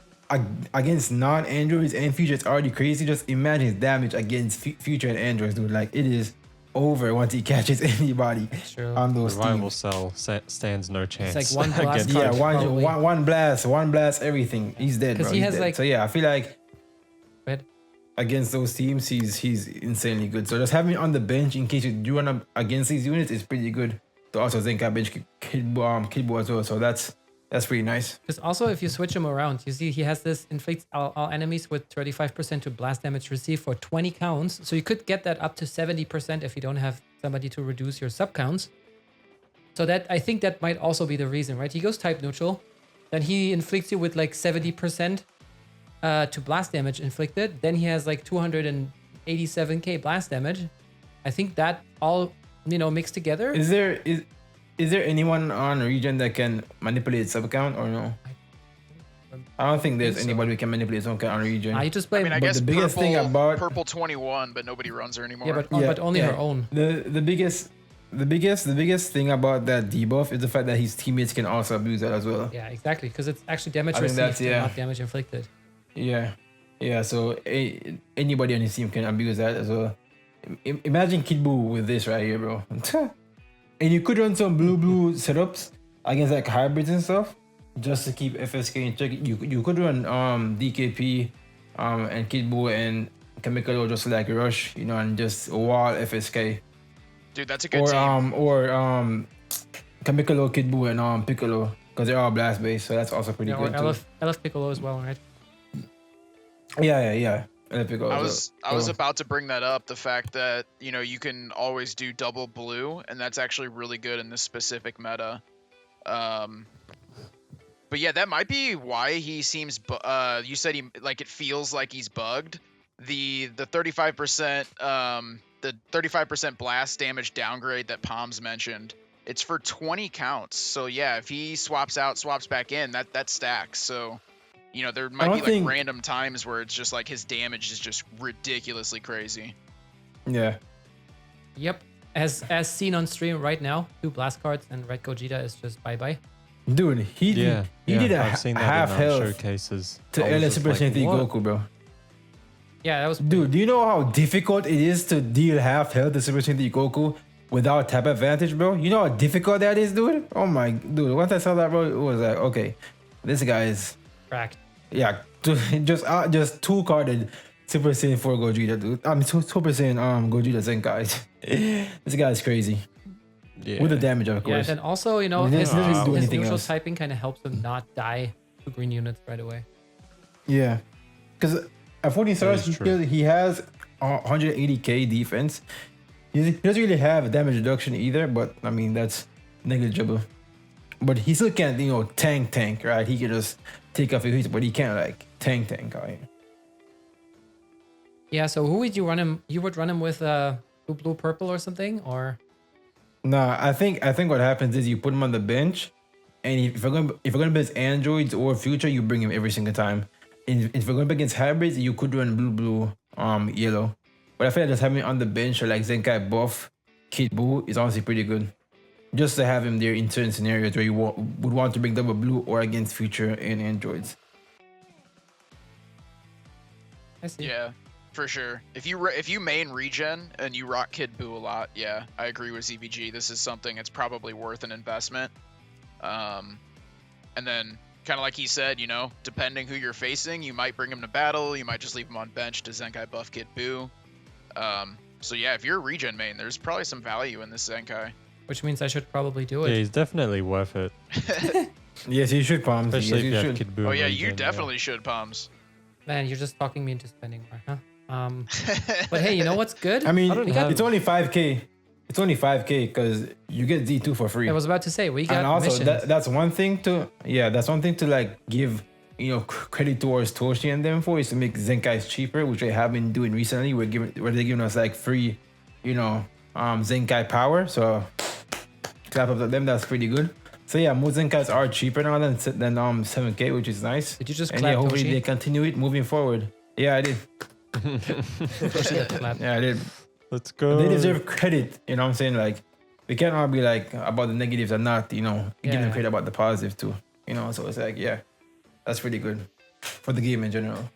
against non-androids and future is already crazy. Just imagine his damage against future and androids, dude. Like it is over once he catches anybody on those
Revival
teams.
Cell stands no chance.
It's like one blast.
against
one blast, everything. He's dead, bro.
He has like,
so yeah, I feel like against those teams, he's insanely good. So just having him on the bench in case you do run up against these units is pretty good. To also Zenkai bench Kid Buu as well. So that's pretty nice.
Because also if you switch him around, you see he has this inflicts all enemies with 35% to blast damage received for 20 counts. So you could get that up to 70% if you don't have somebody to reduce your sub counts. So that, I think that might also be the reason, right? He goes type neutral, then he inflicts you with like 70% to blast damage inflicted. Then he has like 287k blast damage. I think that all, you know, mixed together.
Is there anyone on region that can manipulate sub count or no? I don't think there's anybody who can manipulate sub count on region.
I just play.
I mean, I guess
the biggest thing about
purple 21, but nobody runs her anymore.
Yeah, but only her own.
The biggest thing about that debuff is the fact that his teammates can also abuse that as well.
Yeah, exactly, because it's actually damage
I think
received,
that's-
not damage inflicted.
Yeah. So anybody on his team can abuse that as well. Imagine Kid Buu with this right here, bro. And you could run some blue setups against like hybrids and stuff, just to keep FSK in check. You could run DKP and Kid Buu and Piccolo just like rush, you know, and just wall FSK.
Dude, that's a good team.
Or Piccolo, Kid Buu, and Piccolo, because they're all blast based, so that's also pretty good
or
too.
LF Piccolo as well, right?
Yeah. Piccolo
I was about to bring that up, the fact that, you know, you can always do double blue, and that's actually really good in this specific meta. But yeah, that might be why he seems you said he, like, it feels like he's bugged. The 35% the 35% blast damage downgrade that Palms mentioned, it's for 20 counts. So yeah, if he swaps out, swaps back in, that stacks. So, you know, there might be like random times where it's just like his damage is just ridiculously crazy.
Yeah.
Yep. As seen on stream right now, 2 blast cards and Red Gogeta is just bye-bye.
Dude, he did a
I've seen that
half
in,
health
showcases.
to LS Super Saiyan 3 Goku, bro.
Yeah, that was...
Dude, do you know how difficult it is to deal half health to Super Saiyan 3 Goku without tap advantage, bro? You know how difficult that is, dude? Oh my... Dude, once I saw that, bro, it was like, okay, this guy is...
cracked.
Yeah, just 2-carded Super Saiyan 4 Gogeta, dude. I mean, Super Saiyan Gogeta Zenkai. This guy is crazy.
Yeah.
With the damage, of course.
Yeah, and also, you know,
He
his
doesn't do anything
neutral
else.
typing kind of helps him not die to green units right away.
Yeah, because at 14 stars,
is true.
he has 180k defense. He doesn't really have damage reduction either, but I mean, that's negligible. But he still can't, you know, tank, right? He can just take off your hits, but he can't, like, tank, right?
Yeah, so who would you run him? You would run him with blue, purple or something? Or...
Nah, I think what happens is you put him on the bench, and if you're gonna be against androids or future, you bring him every single time. And if you're going up against hybrids, you could run blue, yellow. But I feel like just having him on the bench or like Zenkai buff Kid Buu is honestly pretty good. Just to have him there in certain scenarios where you would want to bring double blue or against future and androids.
I see.
Yeah. For sure. If you main regen and you rock Kid Buu a lot, yeah, I agree with ZVG. This is something that's probably worth an investment. And then, kind of like he said, you know, depending who you're facing, you might bring him to battle, you might just leave him on bench to Zenkai buff Kid Buu. So yeah, if you're a regen main, there's probably some value in this Zenkai.
Which means I should probably do
Yeah,
it.
he's definitely worth it.
Yes, you should, Palms.
Especially
Yes,
if
you
you have
should.
Kid Buu.
Oh yeah,
regen,
you definitely should, Palms.
Man, you're just talking me into spending more, huh? But hey, you know what's good?
I mean,
I don't have-
it's only 5K. It's only 5K because you get Z2 for free.
I was about to say we got
And also,
missions.
that's one thing to like give, you know, credit towards Toshi and them for, is to make Zenkais cheaper, which they have been doing recently. Where they're giving us like free, you know, Zenkai power. So clap up to them. That's pretty good. So yeah, most Zenkais are cheaper now than 7K, which is nice.
Did you just
And
clap
yeah, hopefully
Toshi?
they continue it moving forward. Yeah, I did.
Toshi got clapped.
Yeah, I did.
Let's go.
They deserve credit. You know what I'm saying? Like, we can't all be like about the negatives and not, you know, give them
Yeah.
credit about the positive too. You know, so it's like, yeah, that's pretty good for the game in general.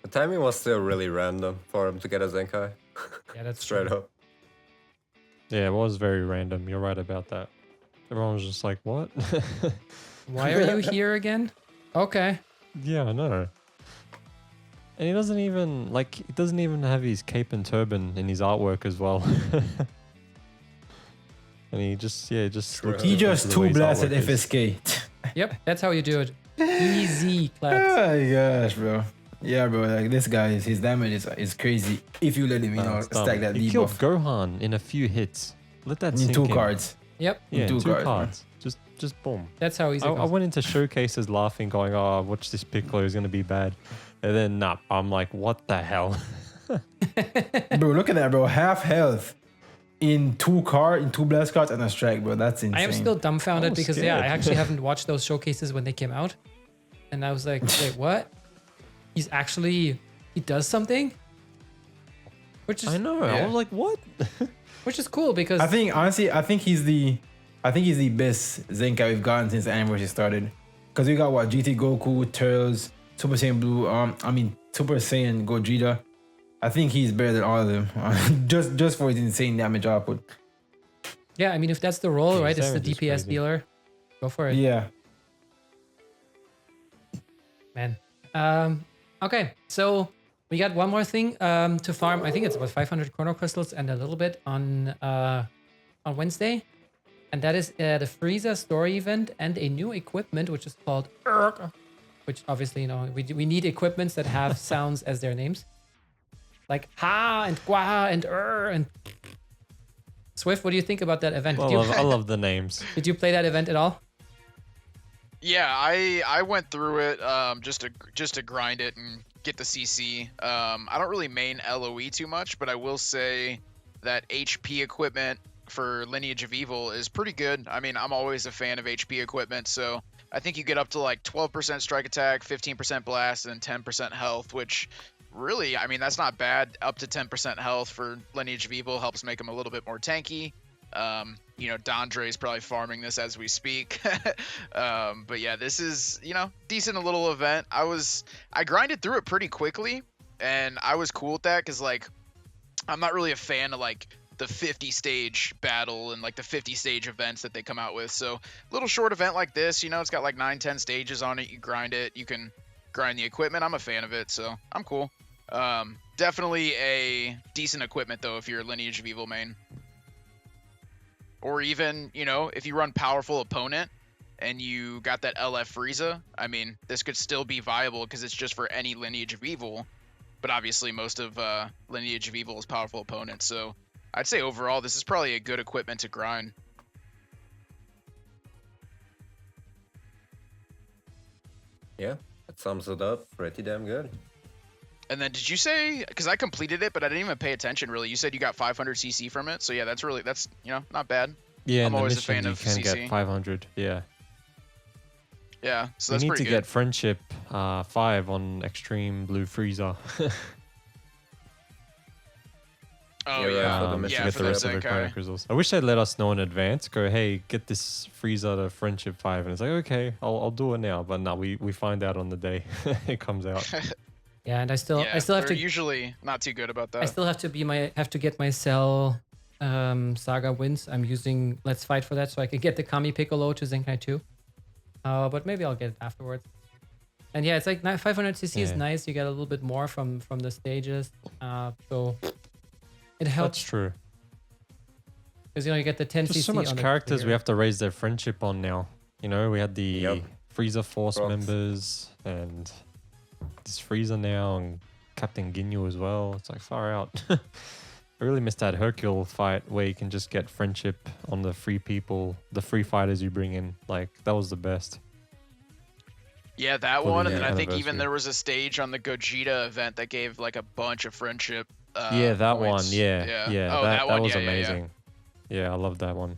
The timing was still really random for him to get a Zenkai.
Yeah, that's
Straight
true.
up.
Yeah, it was very random. You're right about that. Everyone was just like, what?
Why are you here again? Okay.
Yeah, I know. And he doesn't even have his cape and turban in his artwork as well. And he just looks
He
different
just
to the
two
way his
blasted
artwork is.
FSK.
Yep, that's how you do it. Easy claps.
Oh my gosh, bro. Yeah, bro. Like this guy, his damage is crazy. If you let him, you know,
It's dumb.
stack that
He killed
debuff
Gohan in a few hits. Let that
in
sink
2
in.
cards.
Yep,
Yeah,
two
two
cards,
cards. Just boom.
that's how easy it
I
goes.
went into showcases laughing, going, "Oh, watch this Piccolo is gonna be bad," and then nah, I'm like, "What the hell?"
Bro, look at that, bro. Half health in 2 blast cards and a strike, bro. That's insane.
I am still dumbfounded
was
because
scared.
I actually haven't watched those showcases when they came out, and I was like, wait, what? He does something, which is
I know. I
Yeah.
was like, "What?"
which is cool because
I think honestly, I think he's the best Zenkai we've gotten since the anniversary started. Cause we got what, GT Goku, Turtles, Super Saiyan Blue, Super Saiyan Gogeta. I think he's better than all of them. just for his insane damage output.
yeah, I mean if that's the role,
Yeah,
right? It's the
Savage is
DPS
crazy.
dealer. Go for it,
Yeah.
man. Okay, so we got one more thing to farm. I think it's about 500 chrono crystals and a little bit on Wednesday. And that is the Frieza story event and a new equipment, which is called Urk, which obviously, you know, we need equipments that have sounds as their names. Like Ha and Gua and and Swift, what do you think about that event?
I love the names.
Did you play that event at all?
Yeah, I went through it just to grind it and get the CC. I don't really main LOE too much, but I will say that HP equipment for Lineage of Evil is pretty good. I mean, I'm always a fan of HP equipment, so I think you get up to like 12% strike attack, 15% blast, and 10% health, which really, I mean, that's not bad. Up to 10% health for Lineage of Evil helps make them a little bit more tanky. You know, Dandre is probably farming this as we speak. But yeah, this is, you know, decent little event. I grinded through it pretty quickly, and I was cool with that because, like, I'm not really a fan of, like, the 50 stage battle and, like, the 50 stage events that they come out with. So, little short event like this, you know, it's got, like, 9-10 stages on it. You grind it. You can grind the equipment. I'm a fan of it, so I'm cool. Definitely a decent equipment, though, if you're a Lineage of Evil main. Or even, you know, if you run Powerful Opponent and you got that LF Frieza, I mean, this could still be viable because it's just for any Lineage of Evil. But obviously, most of Lineage of Evil is Powerful Opponent. So I'd say overall, this is probably a good equipment to grind.
Yeah, that sums it up pretty damn good.
And then did you say, because I completed it, but I didn't even pay attention really. You said you got 500 CC from it. So yeah, that's, you know, not bad.
Yeah,
I'm
in the
always a
mission
fan
you
of
can
CC.
get 500. Yeah.
Yeah, so
We
that's
need
pretty
to
good.
get Friendship 5 on Extreme Blue Frieza.
Oh
Yeah,
yeah,
for the
to
mission
yeah,
get
for
the
the
rest of the Chrono
Zenkai.
Crystals. I wish they'd let us know in advance. Go, hey, get this Frieza to Friendship 5, and it's like, okay, I'll do it now. But no, we find out on the day it comes out.
Yeah, and I still have
they're
to
usually not too good about that.
I still have to get my Cell Saga wins. I'm using Let's Fight for that so I can get the Kami Piccolo to Zenkai 2. But maybe I'll get it afterwards. And yeah, it's like 500cc is nice. You get a little bit more from the stages. So it helps.
That's true.
Because you get the 10cc.
Just so much characters we have to raise their friendship on now. We had the Frieza Force members and this Frieza now and Captain Ginyu as well. It's like far out. I really missed that Hercule fight where you can just get friendship on the free people, the free fighters you bring in. Like that was the best.
Yeah, that
For
one,
the
and then I think
anniversary.
even there was a stage on the Gogeta event that gave like a bunch of friendship.
Yeah, that
points.
one. Yeah.
Oh,
that
one.
was
Yeah, yeah, yeah.
amazing. Yeah, I love that one.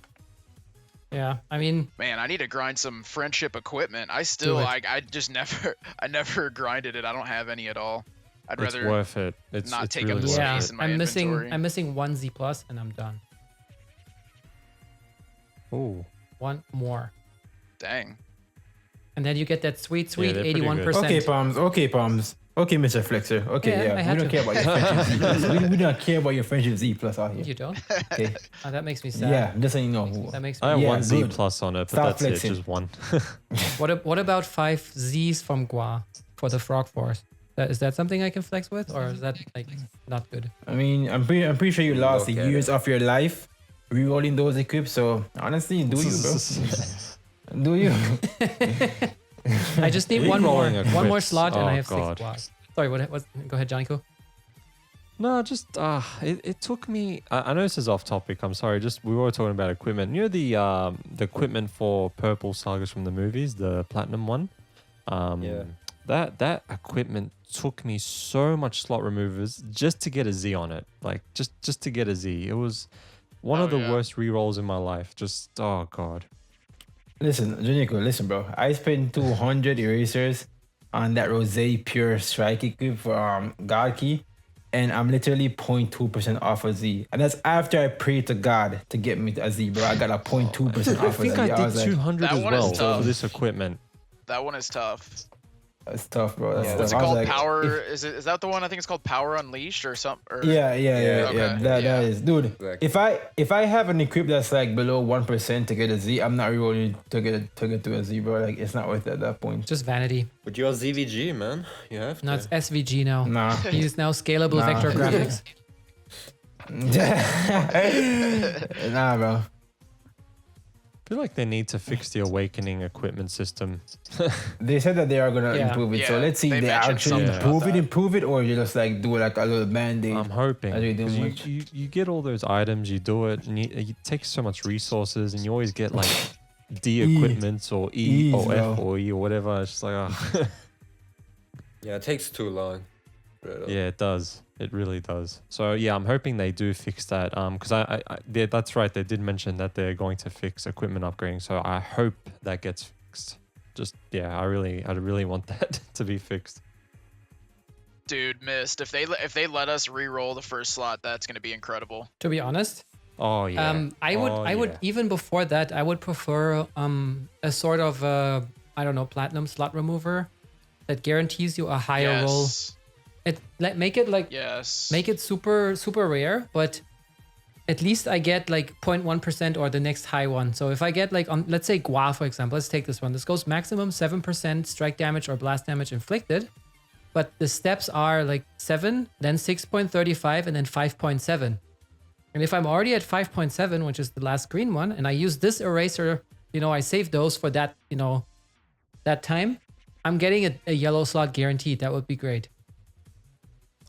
Yeah, I mean,
Man, I need to grind some friendship equipment. I still,
it.
I just never, I never grinded it. I don't have any at all. I'd
It's
rather
worth it. It's
not
it's
take
really
up the
worth
yeah,
space
it.
in my
I'm
inventory.
missing one Z plus and I'm done.
Ooh.
One more.
Dang.
And then you get that sweet
they're pretty good.
81%.
Okay, Palms. Okay, Mr. Flexer. Okay,
Yeah, I
yeah.
had
We don't
to.
care about your friendship Z plus. We don't care about your friendship Z plus out here.
You don't?
Okay.
That makes me sad.
Yeah, just so you know.
That makes me
I have
Yeah,
one Z
good.
plus on it, but
Stop
that's
flexing.
it. Just one.
What about 5 Z's from Gua for the Frog Force? Is that something I can flex with, or is that like not good?
I mean, I'm pretty sure you lost
Look at
years
it.
of your life rerolling those equips. So honestly, do you, bro? Do you?
I just need one more
Rerolling
one more
equips.
slot, and
Oh,
I have
God.
6 Guas. Sorry, what? Go ahead, Jonniku.
No, just it took me. I know this is off topic. I'm sorry. Just we were talking about equipment. The equipment for purple sagas from the movies, the platinum one.
Yeah.
That equipment took me so much slot removers just to get a Z on it. Like just to get a Z. It was one of the worst rerolls in my life. Just oh god.
Listen, Jonniku, bro. I spent 200 erasers on that Rose Pure Strike equip for God Key, and I'm literally 0.2% off a Z. And that's after I prayed to God to get me a Z, bro. I got a 0.2%
I
off a
think
Z.
I did
was like,
200
That
as
one is
well
tough.
for this equipment.
That one is tough.
that's tough, bro. That's tough.
What's it
I was
called?
like,
Power? Is that the one? I think it's called Power Unleashed or something.
Yeah.
Okay,
That
yeah.
is, dude.
Exactly.
If I have an equip that's like below 1% to get a Z, I'm not rerolling to get to a Z, bro. Like it's not worth it at that point.
Just vanity.
But you're ZVG, man. You have to.
No, it's SVG now.
Nah.
He's now scalable
Nah.
vector graphics.
Nah, bro.
I feel like they need to fix the awakening equipment system.
They said that they are gonna
Yeah.
improve it. So
Yeah,
let's see
they
if they
mentioned
actually
something about
improve it, or you just like do like a little band-aid.
I'm hoping
Are they doing
because
much?
you get all those items, you do it, and it takes so much resources, and you always get like D equipments or E
Ease,
or F
bro.
or E or whatever. It's just like, oh.
Yeah, it takes too long.
Yeah, it does. It really does. So yeah, I'm hoping they do fix that. Because that's right. They did mention that they're going to fix equipment upgrading. So I hope that gets fixed. Just yeah, I really want that to be fixed.
Dude, missed. If they let us re-roll the first slot, that's gonna be incredible.
To be honest,
Oh yeah.
I would even before that, I would prefer a sort of I don't know, platinum slot remover that guarantees you a higher roll.
Yes.
Make it like
Yes.
make it super rare, but at least I get like 0.1% or the next high one. So if I get like on, let's say Gua, for example, let's take this one. This goes maximum 7% strike damage or blast damage inflicted, but the steps are like 7, then 6.35, and then 5.7. And if I'm already at 5.7, which is the last green one, and I use this eraser, I save those for that, that time, I'm getting a yellow slot guaranteed. That would be great.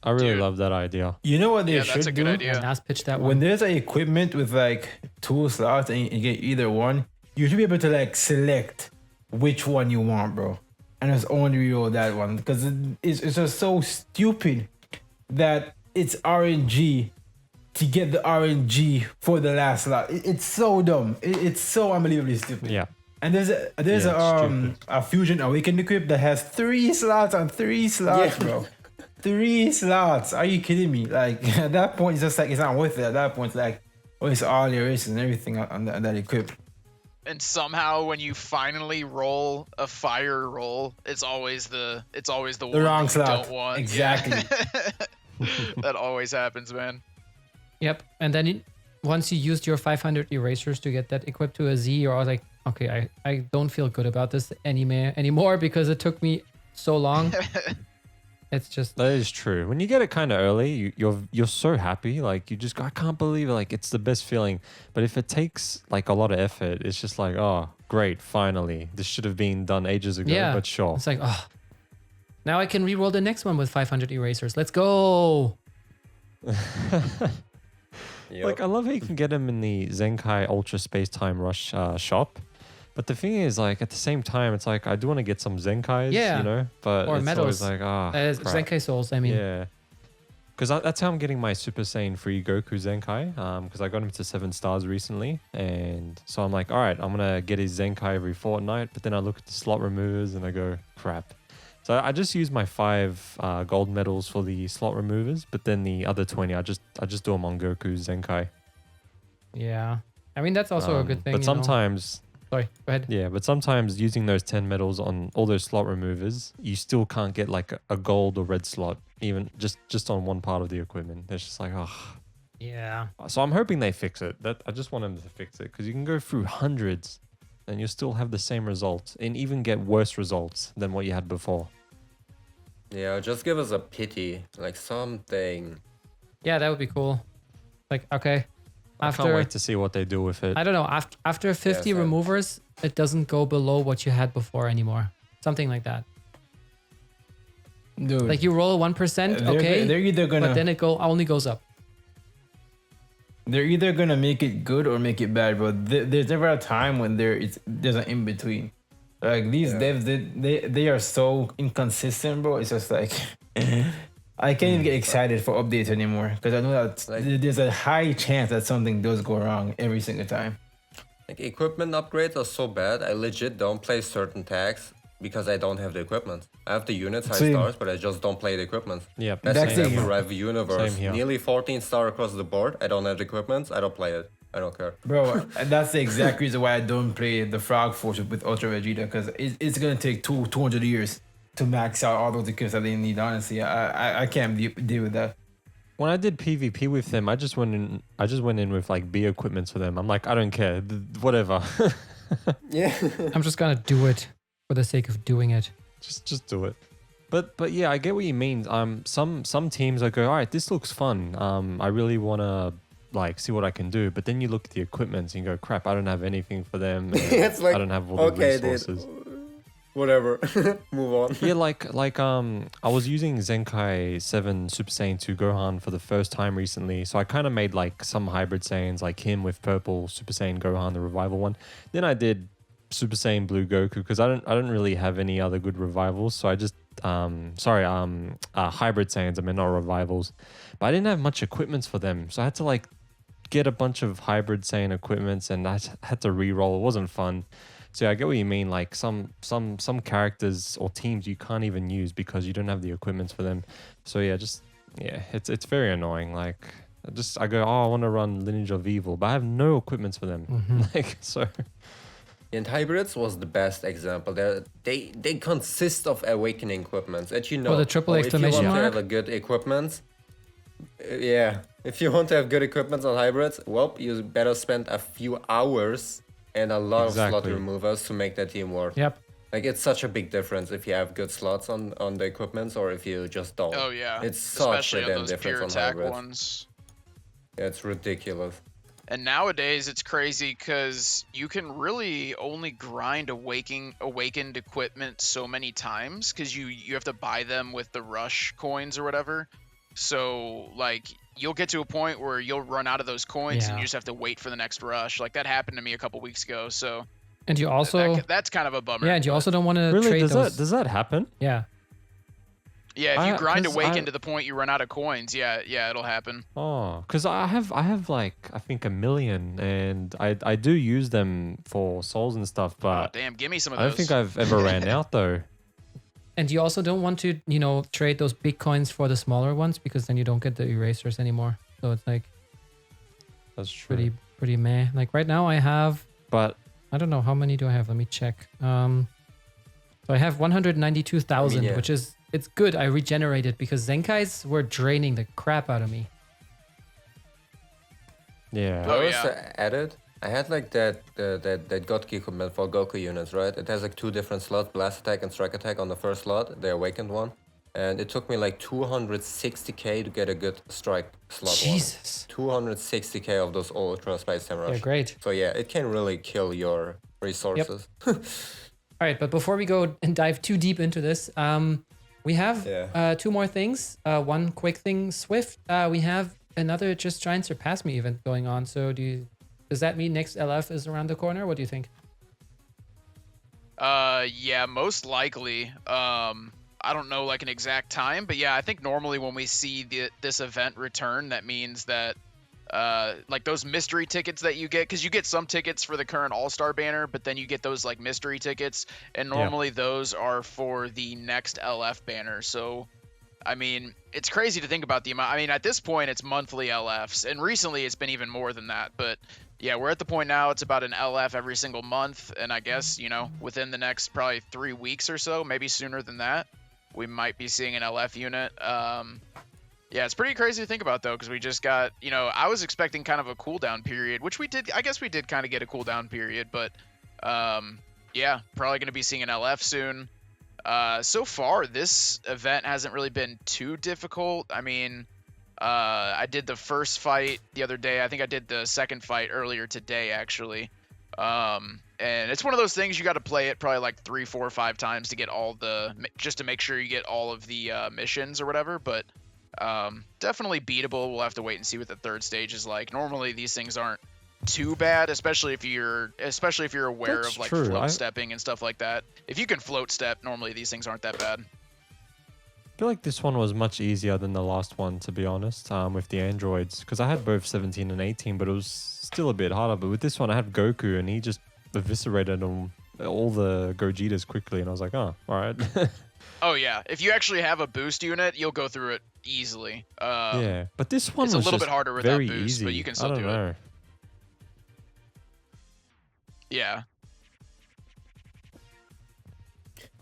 I really
Dude.
love that idea.
You know what they
Yeah,
should
that's a good
do?
idea.
Last pitch that
When
one.
there's a equipment with like 2 slots and you get either one, you should be able to like select which one you want, bro. And just only reroll that one, because it's just so stupid that it's RNG to get the RNG for the last slot. It's so dumb. It's so unbelievably stupid.
Yeah.
And there's
Yeah, it's
a Fusion Awakened equip that has 3 slots on 3 slots, bro. 3 slots. Are you kidding me? Like at that point, it's just like it's not worth it. At that point, it's like, oh, it's all your races and everything on that equip.
And somehow when you finally roll a fire roll, it's always the one
wrong
that you
slot.
don't want.
Exactly.
Yeah. That always happens, man.
Yep. And then once you used your 500 erasers to get that equipped to a Z, you're like, okay, I don't feel good about this anymore because it took me so long. It's just
That is true. When you get it kind of early, you're so happy. Like you just go, I can't believe it. Like it's the best feeling. But if it takes like a lot of effort, it's just like, oh, great, finally. This should have been done ages ago.
yeah.
But sure.
It's like, oh, now I can re-roll the next one with 500 erasers. Let's go.
Yep.
Like I love how you can get them in the Zenkai Ultra Space Time Rush shop. But the thing is, like at the same time, it's like I do want to get some Zenkais,
Yeah.
you know. But
Or
it's
medals.
always like, crap.
Zenkai Souls, I mean.
Yeah. Because that's how I'm getting my Super Saiyan 3 Goku Zenkai. Because I got him to 7 stars recently. And so I'm like, all right, I'm going to get his Zenkai every fortnight. But then I look at the slot removers and I go, crap. So I just use my 5 gold medals for the slot removers. But then the other 20, I just do them on Goku Zenkai.
Yeah. I mean, that's also a good thing.
But sometimes...
Sorry, go ahead.
Yeah, but sometimes using those 10 medals on all those slot removers, you still can't get like a gold or red slot, even just on one part of the equipment. It's just like, oh.
Yeah.
So I'm hoping they fix it. I just want them to fix it because you can go through hundreds and you'll still have the same results and even get worse results than what you had before.
Yeah, just give us a pity, like something.
Yeah, that would be cool. Like, okay.
I can't wait to see what they do with it.
I don't know. After 50
same.
removers, it doesn't go below what you had before anymore. Something like that.
Dude.
Like you roll 1%,
they're,
okay,
They're either gonna.
but then it only goes up.
They're either gonna make it good or make it bad, bro. There's never a time when there's an in between. Like these devs, they are so inconsistent, bro. It's just like I can't even get excited for updates anymore because I know that there's a high chance that something does go wrong every single time.
Like equipment upgrades are so bad, I legit don't play certain tags because I don't have the equipment. I have the units, high
Same.
stars, but I just don't play the equipment.
Yeah,
Best
same.
thing ever, Rev Universe.
Same here.
Nearly 14 star across the board. I don't have the equipment, I don't play it. I don't care.
Bro, and that's the exact reason why I don't play the Frog Force with Ultra Vegeta because it's gonna take 200 years to max out all those equipments that they need. Honestly, I can't deal with that.
When I did PvP with them, I just went in with like B equipments for them. I'm like, I don't care, whatever.
Yeah.
I'm just gonna do it for the sake of doing it.
just do it. But yeah, I get what you mean. Some teams I go, all right, this looks fun. I really wanna like see what I can do. But then you look at the equipment and you go, crap, I don't have anything for them.
It's like,
I don't have all the resources.
Dude. Whatever. Move on.
Yeah, like I was using Zenkai 7 Super Saiyan 2 Gohan for the first time recently, so I kind of made like some hybrid Saiyans like him with purple Super Saiyan Gohan, the revival one. Then I did Super Saiyan Blue Goku because I don't really have any other good revivals, so I just hybrid Saiyans, I mean not revivals. But I didn't have much equipments for them, so I had to like get a bunch of hybrid Saiyan equipments and I had to re-roll. It wasn't fun. So yeah, I get what you mean. Like some characters or teams you can't even use because you don't have the equipment for them. So yeah, it's very annoying. Like I go, oh, I want to run Lineage of Evil, but I have no equipment for them.
Mm-hmm.
Like so.
And hybrids was the best example. They consist of awakening equipments, and you know.
Oh, the triple exclamation
if you want
mark?
to have a good equipment, yeah. If you want to have good equipment on hybrids, well, you better spend a few hours and a lot of slot removers to make that team work.
Yep.
Like it's such a big difference if you have good slots on the equipments or if you just don't.
Oh yeah.
It's such
Especially
a
on
damn
those
difference
pure
on
attack
hybrids.
ones.
Yeah, it's ridiculous.
And nowadays it's crazy because you can really only grind awakened equipment so many times because you have to buy them with the rush coins or whatever. So like you'll get to a point where you'll run out of those coins and you just have to wait for the next rush. Like that happened to me a couple weeks ago. So
And you also
that's kind of a bummer.
yeah, and you
but-
also don't want to
Really,
trade those.
does that happen?
Yeah.
Yeah, if you grind
'cause
awaken to the point you run out of coins, yeah, it'll happen.
Oh, because I have like I think 1 million, and I do use them for souls and stuff,
Oh,
but
damn, give me some of
I
those.
don't think I've ever ran out though.
And you also don't want to, trade those big coins for the smaller ones because then you don't get the erasers anymore. So it's like
That's true.
pretty meh. Like right now I have
But
I don't know. How many do I have? Let me check. So I have 192,000,
yeah.
which is, it's good. I regenerated because Zenkais were draining the crap out of me.
Yeah.
Oh,
I
yeah.
also added. I had like that Geek equipment for Goku units, right? It has like 2 different slots, blast attack and strike attack on the first slot, the awakened one. And it took me like 260k to get a good strike slot
Jesus.
260k of those ultra space samurai.
They're great.
So yeah, it can really kill your resources.
All right, but before we go and dive too deep into this, we have
Yeah.
2 more things. One quick thing, Swift. We have another Just Try and Surpass Me event going on. So does that mean next LF is around the corner? What do you think?
Yeah, most likely. I don't know like an exact time, but yeah, I think normally when we see this event return, that means that like those mystery tickets that you get, because you get some tickets for the current All-Star banner, but then you get those like mystery tickets, and normally those are for the next LF banner. So I mean, it's crazy to think about the amount. I mean, at this point it's monthly LFs, and recently it's been even more than that, but yeah, we're at the point now it's about an LF every single month, and I guess, you know, within the next probably 3 weeks or so, maybe sooner than that, we might be seeing an LF unit. Yeah, it's pretty crazy to think about, though, because we just got, you know, I was expecting kind of a cooldown period, which we did. I guess we did kind of get a cooldown period, but yeah, probably going to be seeing an LF soon. So far, this event hasn't really been too difficult. I mean, I did the first fight the other day. I think I did the second fight earlier today, actually. And it's one of those things you got to play it probably like 3, 4, 5 times to get all the, just to make sure you get all of the missions or whatever. But definitely beatable. We'll have to wait and see what the third stage is like. Normally these things aren't too bad, especially if you're aware
That's
of like
true.
float stepping and stuff like that. If you can float step, normally these things aren't that bad.
I feel like this one was much easier than the last one, to be honest, with the androids, because I had both 17 and 18, but it was still a bit harder. But with this one, I had Goku, and he just eviscerated all the Gogetas quickly, and I was like, oh, all right.
Oh yeah, if you actually have a boost unit, you'll go through it easily.
Yeah, but this one
it's
was
a little
just
bit harder without
very
boost,
easy.
but you can still
I don't
do
know.
it.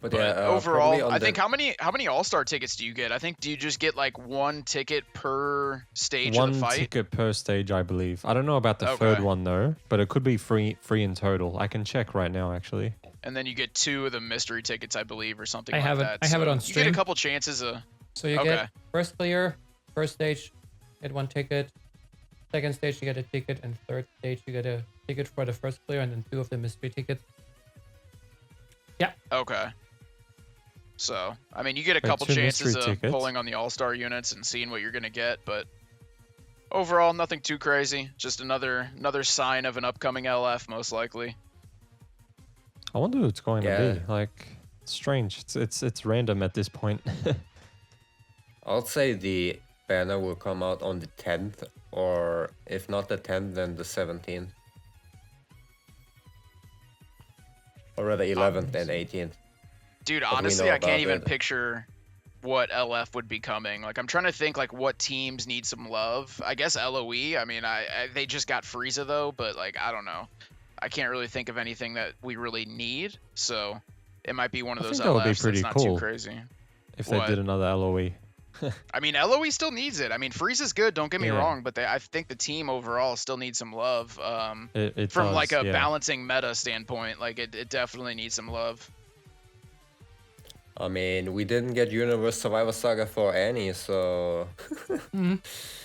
But
But
yeah,
overall,
probably on
I
the-
think how many All-Star tickets do you get? I think do you just get like 1 ticket per stage of
One
the fight?
ticket per stage, I believe. I don't know about the third
Okay.
one though, but it could be free in total. I can check right now, actually.
And then you get 2 of the mystery tickets, I believe, or something
I
like
have it-
that.
I have it on
You get
stream.
a couple chances of.
So you
Okay.
get first player, first stage, get 1 ticket. Second stage, you get a ticket, and third stage, you get a ticket for the first player, and then 2 of the mystery tickets.
Okay. So, I mean, you get a
Wait,
couple
2
chances
mystery
of
tickets?
pulling on the All-Star units and seeing what you're gonna get, but overall, nothing too crazy. Just another sign of an upcoming LF, most likely.
I wonder who it's going to
Yeah.
be. Like, it's strange. It's random at this point.
I'll say the banner will come out on the 10th, or if not the 10th, then the 17th. Or rather 11th and 18th.
Dude,
we
honestly,
know
I can't
about
even
it.
picture what LF would be coming. Like, I'm trying to think like what teams need some love. I guess LOE. I mean, they just got Frieza though, but like I don't know. I can't really think of anything that we really need. So it might be one of
I
those
think that would be
LFs
pretty
that's not
cool.
too crazy.
If they
What?
did another LOE.
I mean, LOE still needs it. I mean, Frieza's good. Don't get me
Yeah.
wrong, but I think the team overall still needs some love.
It
From
does,
like a
yeah.
balancing meta standpoint, like it definitely needs some love.
I mean, we didn't get Universe Survivor Saga for Annie, so...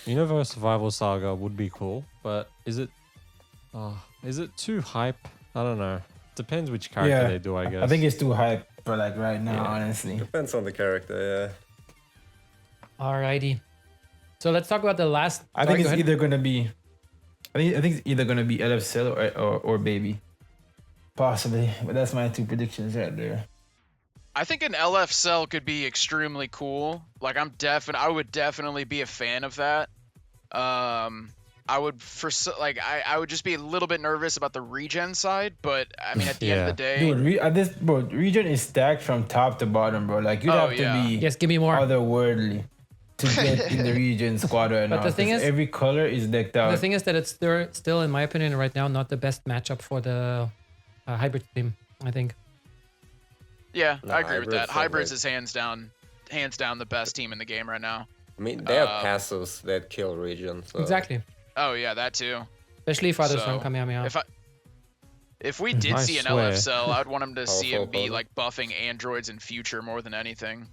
Universe Survival Saga would be cool, but is it too hype? I don't know. Depends which character they do, I guess.
I think it's too hype for like right now,
Yeah.
honestly.
Depends on the character,
Alrighty. So let's talk about the last.
I think it's either gonna be, I think it's either gonna be LF Cell or Baby, possibly. But that's my 2 predictions right there.
I think an LF cell could be extremely cool. Like I would definitely be a fan of that. I would I would just be a little bit nervous about the regen side, but I mean at the end of the day,
Dude, region is stacked from top to bottom, bro. Like you'd have
yeah.
to be
Yes, give me more.
otherworldly to get in the region squad right now.
But the thing
'cause
is-
every color is decked out.
The thing is that it's still, in my opinion, right now, not the best matchup for the hybrid team, I think.
Yeah,
No,
I agree with that.
Hybrids are
Hybrids is hands down the best team in the game right now.
I mean, they have
Um,
passives that kill regions. So.
Exactly.
Oh yeah, that too.
Especially if others run
So,
Kamehameha.
If we did
I
see an
swear.
LF cell, I'd want him to see
Powerful
him be
opponent.
like buffing androids in future more than anything.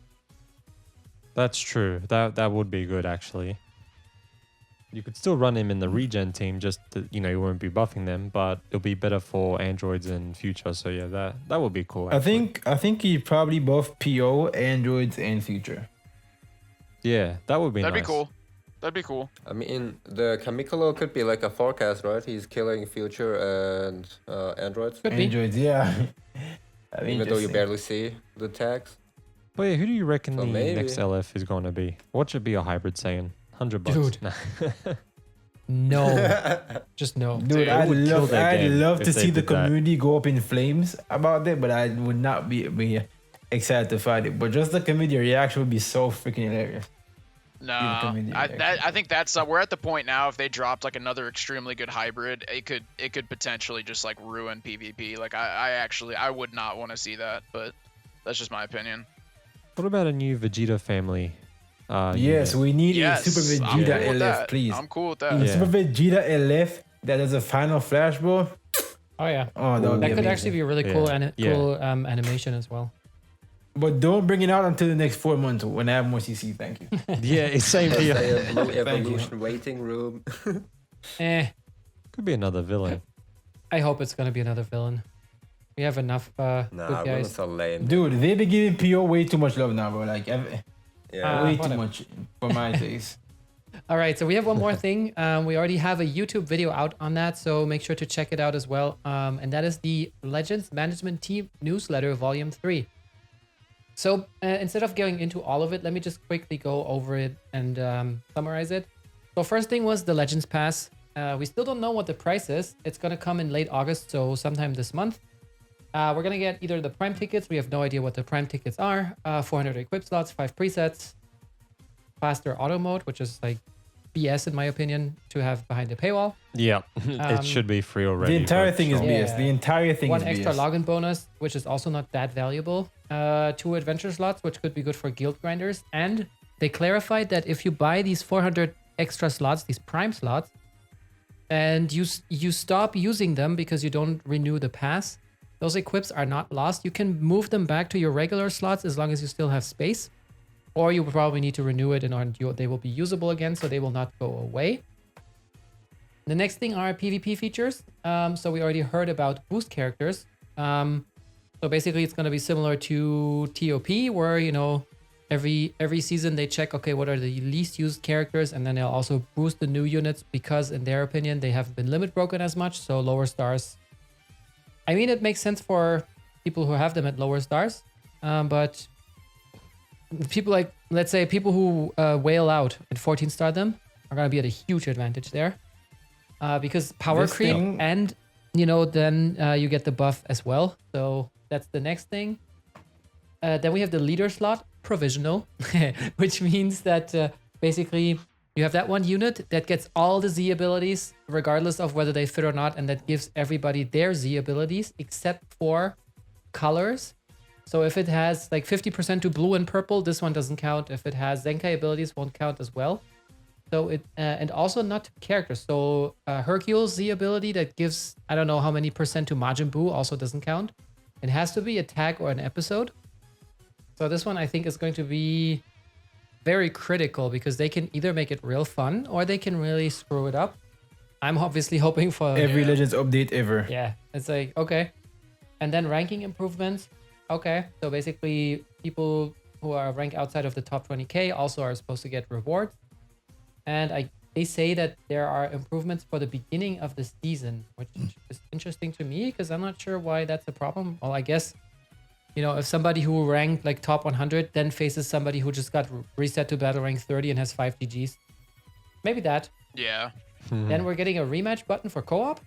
That's true. That would be good actually. You could still run him in the regen team, just to, you won't be buffing them, but it'll be better for androids in future. So yeah, that would be cool. Actually.
I think he probably buff PO, androids, and future.
Yeah, that would be
That'd
nice.
be cool. That'd be cool.
I mean, the Piccolo could be like a forecast, right? He's killing future and androids,
Could be.
Androids, yeah. I mean,
even though you barely see the tags.
But yeah, who do you reckon
So
the
maybe.
next LF is going to be? What should be a hybrid saying? $100.
Dude.
Nah.
No. Just no.
Dude,
Dude,
I'd
would kill
love,
their
I'd
game
love to
if they
see the
did that.
community go up in flames about it, but I would not be excited to fight it. But just the community reaction would be so freaking hilarious.
No,
community
I think that's we're at the point now. If they dropped like another extremely good hybrid, it could potentially just like ruin PvP. Like I would not want to see that, but that's just my opinion.
What about a new Vegeta family?
Yes,
unit?
we need
Yes,
a Super
I'm
Vegeta
cool with
LF,
that.
please.
I'm cool with
A
that.
Yeah.
Super Vegeta LF that does a final flash, bro.
Oh yeah.
Oh, that would
That
be
could actually be a really cool,
Yeah.
cool animation as well.
But don't bring it out until the next 4 months when I have more CC. Thank you.
Yeah, it's same
Blue
here.
evolution waiting room.
Could be another villain.
I hope it's gonna be another villain. We have enough
Nah,
good
villains
guys.
are lame.
Dude, they be giving PO way too much love now, bro. Like,
Yeah.
way too
whatever.
much for my taste.
All right, so we have one more thing. We already have a YouTube video out on that, so make sure to check it out as well. And that is the Legends Management Team Newsletter Volume 3. So instead of going into all of it, let me just quickly go over it and summarize it. So first thing was the Legends Pass. We still don't know what the price is. It's going to come in late August, so sometime this month. We're going to get either the Prime tickets. We have no idea what the Prime tickets are. 400 equip slots, 5 presets. Faster auto mode, which is like BS in my opinion to have behind the paywall.
Yeah, it should be free already.
The entire
but
thing is
sure.
Yeah.
BS. The entire thing
One
is
extra
BS.
login bonus, which is also not that valuable. 2 adventure slots, which could be good for guild grinders. And they clarified that if you buy these 400 extra slots, these prime slots, and you stop using them because you don't renew the pass, those equips are not lost. You can move them back to your regular slots as long as you still have space. Or you will probably need to renew it and they will be usable again, so they will not go away. The next thing are PvP features. So we already heard about boost characters. So basically it's going to be similar to TOP where, every season they check, okay, what are the least used characters? And then they'll also boost the new units because in their opinion, they haven't been limit broken as much. So lower stars. I mean, it makes sense for people who have them at lower stars. But people like, let's say people who whale out and 14 star them are going to be at a huge advantage there. Because power
This
creep
thing-
and, then you get the buff as well. So that's the next thing. Then we have the leader slot, provisional, which means that basically you have that one unit that gets all the Z abilities, regardless of whether they fit or not, and that gives everybody their Z abilities, except for colors. So if it has like 50% to blue and purple, this one doesn't count. If it has Zenkai abilities, won't count as well. So it and also not to characters. So Hercule's Z ability that gives I don't know how many percent to Majuub also doesn't count. It has to be a tag or an episode. So this one I think is going to be very critical because they can either make it real fun or they can really screw it up. I'm obviously hoping for
Every Legends update ever.
yeah, it's like, okay. And then ranking improvements. Okay, so basically people who are ranked outside of the top 20k also are supposed to get rewards. And they say that there are improvements for the beginning of the season, which is interesting to me because I'm not sure why that's a problem. Well, I guess, if somebody who ranked like top 100 then faces somebody who just got reset to battle rank 30 and has 5 GGs. Maybe that.
Yeah.
Then we're getting a rematch button for co-op.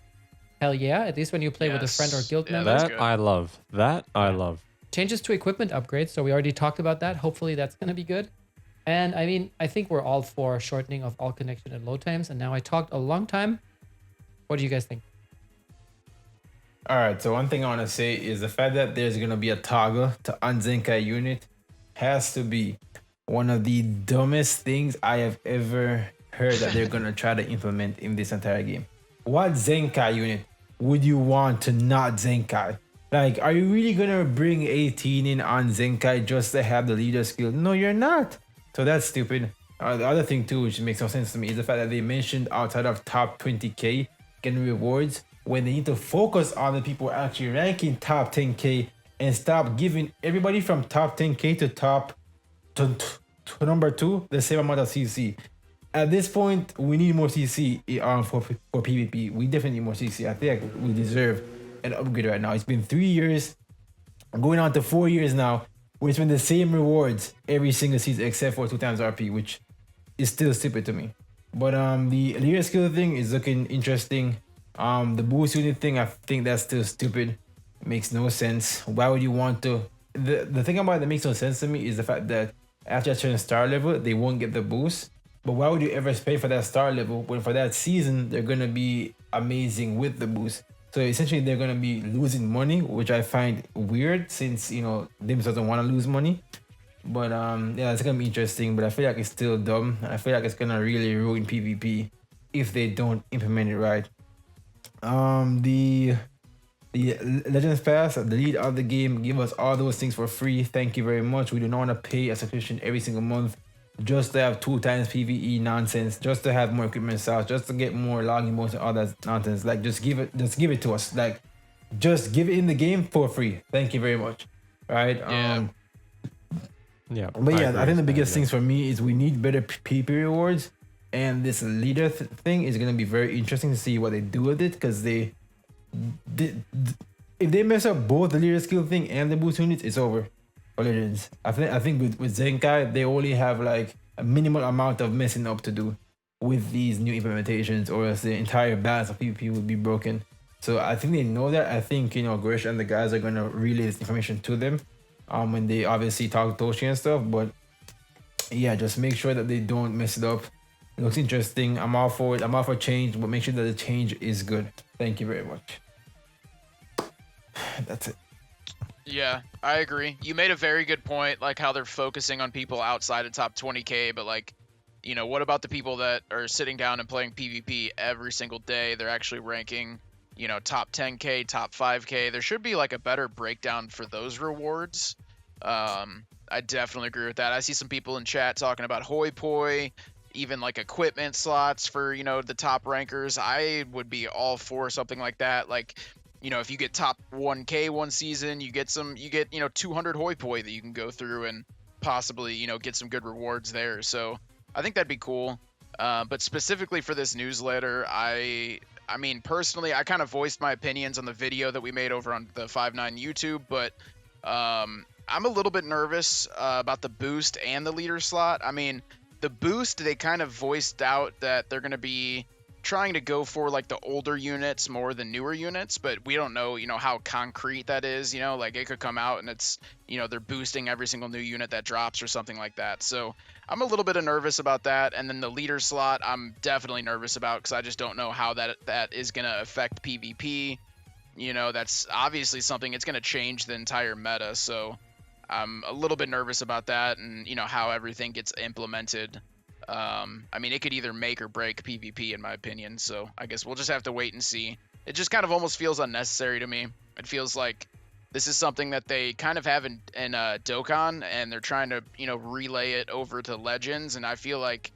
Hell yeah, at least when you play with a friend or
Yes.
guild
Yeah,
member.
that's
That
good.
I love. That I love.
Changes to equipment upgrades. So we already talked about that. Hopefully that's going to be good. And I mean, I think we're all for shortening of all connection and load times. And now I talked a long time. What do you guys think?
All right, so one thing I want to say is the fact that there's going to be a toggle to Zenkai unit has to be one of the dumbest things I have ever heard that they're going to try to implement in this entire game. What Zenkai unit would you want to not Zenkai? Like, are you really going to bring 18 in on Zenkai just to have the leader skill? No, you're not. So that's stupid. The other thing too, which makes no sense to me, is the fact that they mentioned outside of top 20k getting rewards when they need to focus on the people actually ranking top 10k and stop giving everybody from top 10k to top to number 2 the same amount of CC. At this point, we need more CC for PvP. We definitely need more CC. I think we deserve an upgrade right now. It's been 3 years, going on to 4 years now, where it's been the same rewards every single season except for 2 times RP, which is still stupid to me. But the leader skill thing is looking interesting. The boost unit thing, I think that's still stupid. It makes no sense. Why would you want to? The thing about it that makes no sense to me is the fact that after a certain star level, they won't get the boost. But why would you ever pay for that star level when for that season they're gonna be amazing with the boost? So essentially they're gonna be losing money, which I find weird since Dims doesn't want to lose money. But yeah, it's gonna be interesting. But I feel like it's still dumb. I feel like it's gonna really ruin PvP if they don't implement it right. The Legends Pass, the lead of the game, give us all those things for free. Thank you very much. We do not want to pay a subscription every single month just to have 2 times PvE nonsense, just to have more equipment sales, just to get more login bonus and all that nonsense. Like just give it to us. Like just give it in the game for free. Thank you very much. Right?
Yeah.
Yeah.
But yeah, I think the biggest things for me is we need better PvP rewards. And this leader thing is gonna be very interesting to see what they do with it, because if they mess up both the leader skill thing and the boost units, it's over for Legends. I think with Zenkai they only have like a minimal amount of messing up to do with these new implementations, or else the entire balance of PvP would be broken. So I think they know that. I think Grish and the guys are gonna relay this information to them when they obviously talk to Toshi and stuff. But yeah, just make sure that they don't mess it up. It looks interesting. I'm all for it. I'm all for change, but make sure that the change is good. Thank you very much. That's it.
Yeah, I agree. You made a very good point, like how they're focusing on people outside of top 20k, but like, what about the people that are sitting down and playing PvP every single day? They're actually ranking, top 10k, top 5k. There should be like a better breakdown for those rewards. I definitely agree with that. I see some people in chat talking about hoi poi, even like equipment slots for the top rankers. I would be all for something like that. Like, if you get top 1k one season, you get 200 hoi poi that you can go through and possibly get some good rewards there. So I think that'd be cool. But specifically for this newsletter, I mean personally, I kind of voiced my opinions on the video that we made over on the 5-9 YouTube, but I'm a little bit nervous about the boost and the leader slot. I mean, the boost, they kind of voiced out that they're going to be trying to go for like the older units more than newer units, but we don't know, how concrete that is. Like it could come out and it's, they're boosting every single new unit that drops or something like that. So I'm a little bit nervous about that. And then the leader slot, I'm definitely nervous about, because I just don't know how that is going to affect PvP. That's obviously something, it's going to change the entire meta. So I'm a little bit nervous about that, and how everything gets implemented. I mean, it could either make or break PvP in my opinion, so I guess we'll just have to wait and see. It just kind of almost feels unnecessary to me. It feels like this is something that they kind of have in Dokkan, and they're trying to relay it over to Legends, and I feel like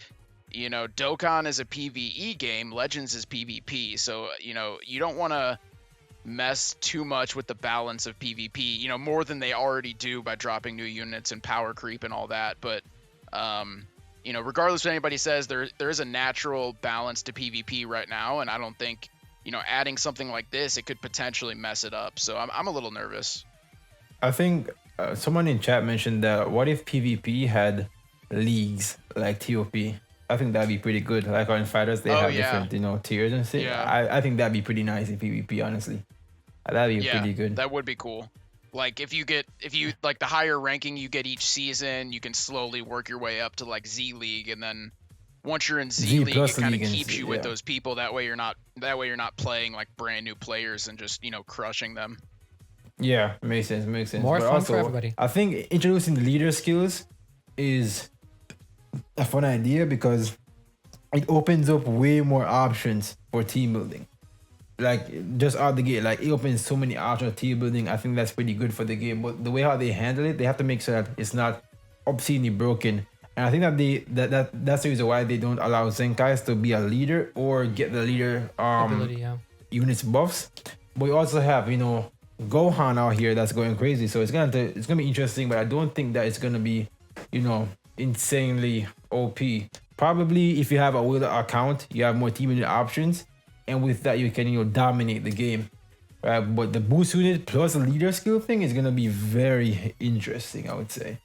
Dokkan is a PvE game, Legends is PvP, so you don't want to mess too much with the balance of PvP, more than they already do by dropping new units and power creep and all that. But regardless of what anybody says, there is a natural balance to PvP right now, and I don't think adding something like this, it could potentially mess it up. So I'm a little nervous.
I think someone in chat mentioned that what if PvP had leagues like TOP? I think that'd be pretty good. Like on fighters, they have different tiers and shit. Yeah. I think that'd be pretty nice in PvP, honestly. That'd be pretty good.
That would be cool. Like if you like the higher ranking you get each season, you can slowly work your way up to like Z League, and then once you're in Z
Z
League,
plus
it kind of
League and
keeps
Z,
you with
yeah.
those people. That way you're not playing like brand new players and just crushing them.
Yeah, makes sense.
More
But
fun
also,
for everybody.
I think introducing the leader skills is a fun idea because it opens up way more options for team building. Like just out the gate, like it opens so many options of team building. I think that's pretty good for the game. But the way how they handle it, they have to make sure that it's not obscenely broken. And I think that that's the reason why they don't allow Zenkais to be a leader or get the leader
Ability, yeah.
units buffs. But we also have, Gohan out here that's going crazy. So it's gonna be interesting, but I don't think that it's gonna be, insanely OP. Probably if you have a Wheeler account, you have more team unit options, and with that you can dominate the game. Right? But the boost unit plus the leader skill thing is gonna be very interesting, I would say.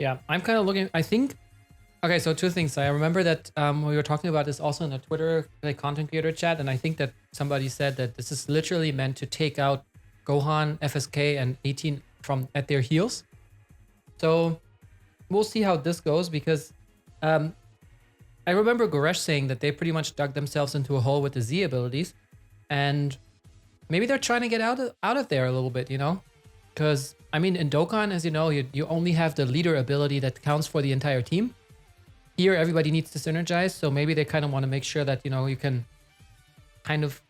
Yeah, I'm kind of looking. I think. Okay, so two things. I remember that we were talking about this also in the Twitter content creator chat, and I think that somebody said that this is literally meant to take out Gohan, FSK, and 18 from at their heels. So we'll see how this goes because I remember Goresh saying that they pretty much dug themselves into a hole with the Z abilities, and maybe they're trying to get out of there a little bit, because I mean in Dokkan, as you know, you only have the leader ability that counts for the entire team. Here, everybody needs to synergize, so maybe they kind of want to make sure that you can kind of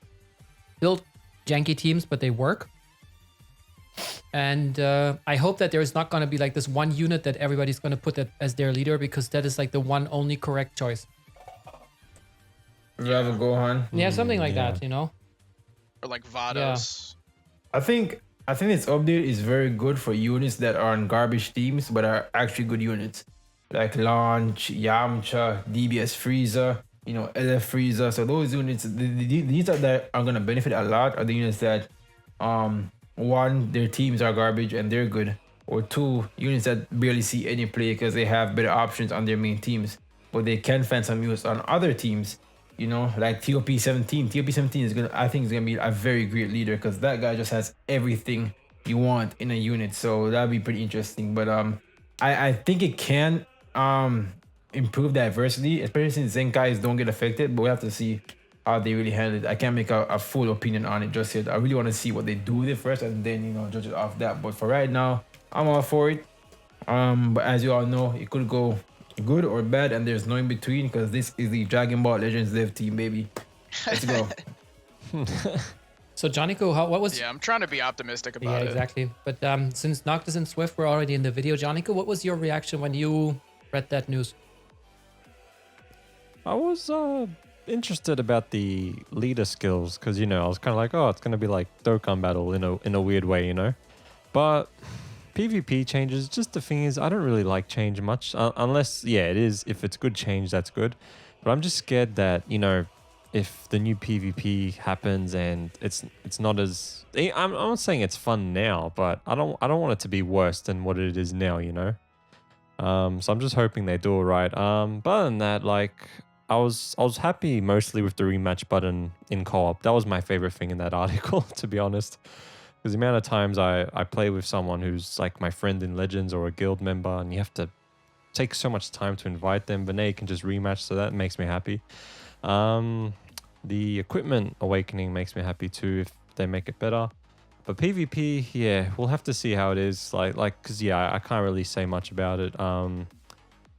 build janky teams, but they work. And I hope that there is not going to be like this one unit that everybody's going to put that as their leader, because that is like the one only correct choice.
Rather Gohan.
Yeah, something like
yeah.
that,
Or like Vados.
I think this update is very good for units that are on garbage teams but are actually good units. Like Launch, Yamcha, DBS Frieza, LF Frieza. So those units, the units that are gonna benefit a lot are the units that, one, their teams are garbage and they're good, or two, units that barely see any play because they have better options on their main teams, but they can find some use on other teams. Like TOP 17. TOP 17 is I think is gonna be a very great leader because that guy just has everything you want in a unit. So that'd be pretty interesting. But I think it can improve diversity, especially since Zenkais don't get affected, but we have to see how they really handle it. I can't make a full opinion on it just yet. I really want to see what they do with it first and then judge it off that. But for right now, I'm all for it. But as you all know, it could go good or bad and there's no in between because this is the Dragon Ball Legends dev team, baby. Let's go.
So Jonniku, what was?
Yeah, I'm trying to be optimistic about
Yeah, exactly. But since Noctis and Swift were already in the video, Jonniku, what was your reaction when you read that news?
I was interested about the leader skills because I was kind of like, oh, it's gonna be like Dokkan Battle in a weird way, But PvP changes. Just the thing is, I don't really like change much unless it is. If it's good change, that's good. But I'm just scared that if the new PvP happens and it's not as I'm not saying it's fun now, but I don't want it to be worse than what it is now, So I'm just hoping they do it right. But other than that, I was happy mostly with the rematch button in co-op. That was my favorite thing in that article, to be honest. Because the amount of times I play with someone who's like my friend in Legends or a guild member, and you have to take so much time to invite them, but now you can just rematch, so that makes me happy. The equipment awakening makes me happy too if they make it better. But PvP, we'll have to see how it is. Because I can't really say much about it.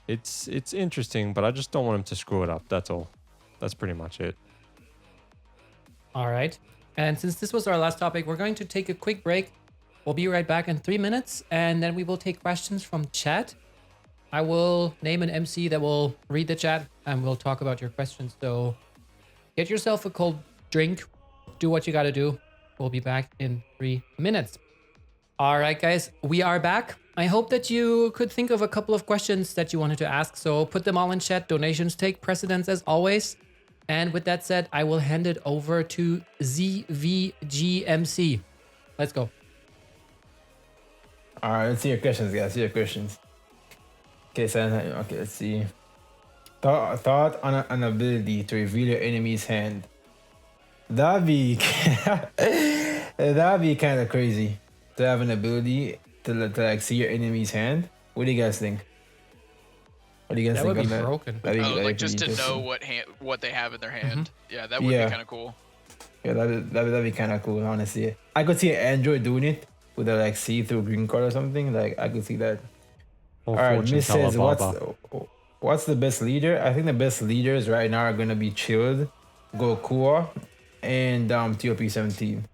It's interesting, but I just don't want them to screw it up. That's all. That's pretty much it.
All right. And since this was our last topic, we're going to take a quick break. We'll be right back in 3 minutes, and then we will take questions from chat. I will name an MC that will read the chat, and we'll talk about your questions. So get yourself a cold drink. Do what you got to do. We'll be back in 3 minutes. All right, guys, we are back. I hope that you could think of a couple of questions that you wanted to ask. So put them all in chat. Donations take precedence as always. And with that said, I will hand it over to ZVGMC. Let's go.
All right, let's see your questions, guys. See your questions. Okay, let's see. Thought on an ability to reveal your enemy's hand. That'd be kind of crazy to have an ability to see your enemy's hand. What do you guys think? What do you guys
That
think
would
of
be
that?
broken.
That'd be-
Oh,
that'd
like
be
just to know
interesting.
what they have in their hand. Yeah, that would be
Yeah.
kind of cool.
Yeah, that'd be kind of cool, honestly. I could see Android doing it with a like see-through green card or something. Like I could see that.
Or
All right,
fortune
Miss
teller
says,
Baba.
what's the best leader? I think the best leaders right now are gonna be Chilled, Goku, and TOP 17,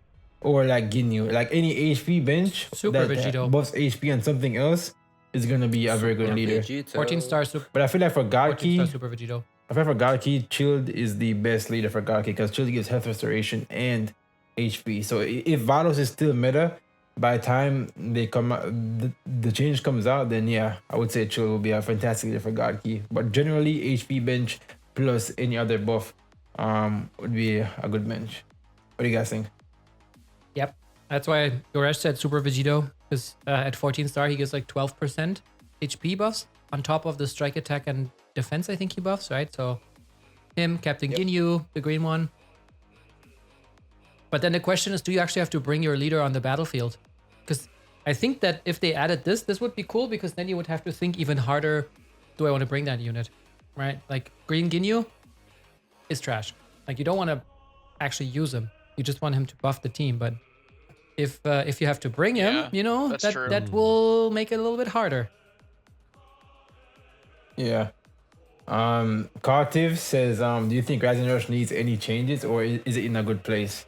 or like Ginyu. Like any HP bench
Super
that
Vegito.
buffs HP and something else is gonna be a very good leader.
Vegito.
14-star super.
But I feel like for
14-star
Godkey,
Super Vegito.
I feel like for Godkey, Chilled is the best leader for Godkey because Chilled gives health restoration and HP. So if Vados is still meta, by the time they come out, the change comes out, then yeah, I would say Chill will be a fantastic leader for God Key. But generally, HP bench plus any other buff would be a good bench. What do you guys think?
Yep. That's why Goresh said Super Vegito, because at 14-star, he gets like 12% HP buffs on top of the strike attack and defense, I think he buffs, right? So him, Captain Ginyu, the green one. But then the question is, do you actually have to bring your leader on the battlefield? Because I think that if they added this would be cool, because then you would have to think even harder, do I want to bring that unit, right? Like green Ginyu is trash. Like you don't want to actually use him. You just want him to buff the team. But if you have to bring him,
Yeah,
you know,
that's true.
that will make it a little bit harder.
Yeah. Cartiv says, do you think Rising Rush needs any changes or is it in a good place?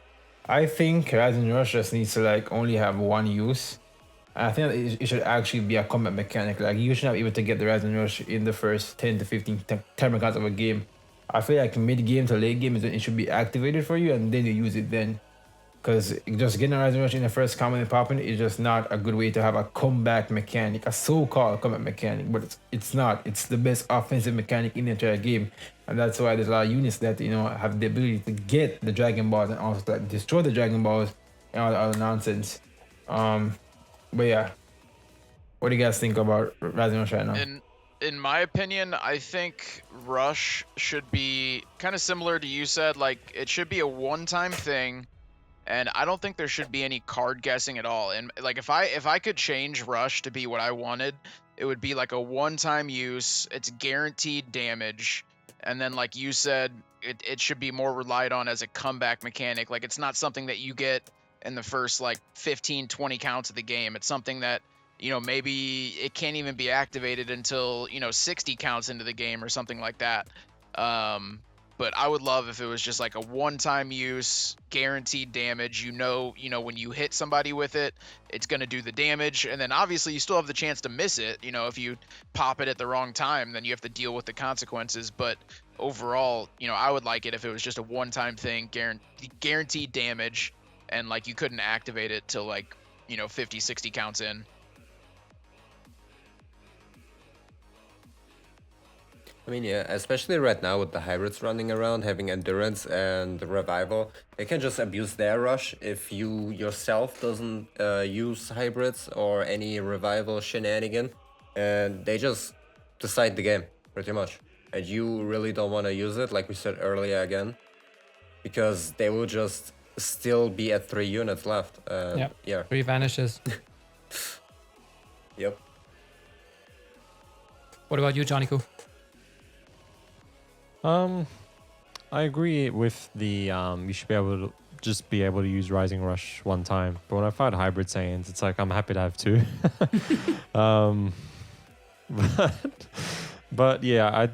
I think Rising Rush just needs to like only have one use. I think it should actually be a combat mechanic. Like you should not be able to get the Rising Rush in the first 10 to 15 time counts of a game. I feel like mid game to late game it should be activated for you and then you use it then. Because just getting a Rising Rush in the first combat and popping is just not a good way to have a comeback mechanic, a so-called combat mechanic, but it's not. It's the best offensive mechanic in the entire game, and that's why there's a lot of units that have the ability to get the Dragon Balls and also to destroy the Dragon Balls and all the other nonsense. But yeah, what do you guys think about Rising Rush right now?
In my opinion, I think Rush should be kind of similar to you said. Like it should be a one-time thing. And I don't think there should be any card guessing at all. And like if I could change Rush to be what I wanted, it would be like a one-time use. It's guaranteed damage. And then like you said, it should be more relied on as a comeback mechanic. Like it's not something that you get in the first like 15, 20 counts of the game. It's something that, maybe it can't even be activated until, 60 counts into the game or something like that. But I would love if it was just like a one-time use, guaranteed damage. When you hit somebody with it, it's going to do the damage. And then obviously you still have the chance to miss it. If you pop it at the wrong time, then you have to deal with the consequences. But overall, I would like it if it was just a one-time thing, guaranteed damage. And like you couldn't activate it till like, 50, 60 counts in.
I mean, yeah, especially right now with the hybrids running around, having endurance and revival, they can just abuse their rush if you yourself doesn't use hybrids or any revival shenanigan, and they just decide the game, pretty much. And you really don't want to use it, like we said earlier again, because they will just still be at 3 units left. Yeah.
3 vanishes.
Yep.
What about you, Jonniku?
I agree with the you should be able to just be able to use Rising Rush one time. But when I find hybrid Saiyans, it's like I'm happy to have 2. But yeah,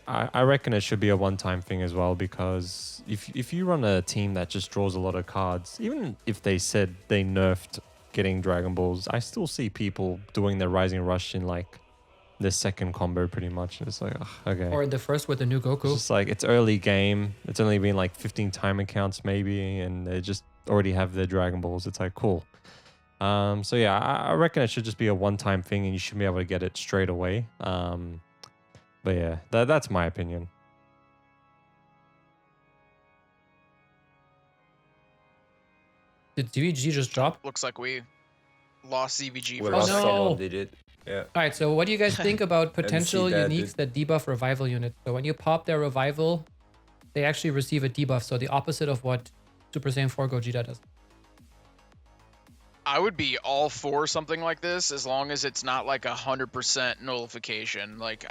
I reckon it should be a one-time thing as well, because if you run a team that just draws a lot of cards, even if they said they nerfed getting Dragon Balls, I still see people doing their Rising Rush in like the second combo pretty much. It's like, ugh, okay.
Or the first with the new Goku.
It's just like, it's early game. It's only been like 15 time accounts maybe, and they just already have their Dragon Balls. It's like, cool. So yeah, I reckon it should just be a one-time thing and you should be able to get it straight away. But yeah, that's my opinion.
Did DVG just drop?
Looks like we lost CVG.
We
for a
lost
second.
someone, did it? Yeah.
All right, so what do you guys think about potential
that,
uniques that debuff revival units? So when you pop their revival, they actually receive a debuff. So the opposite of what Super Saiyan 4 Gogeta does.
I would be all for something like this as long as it's not like 100% nullification. Like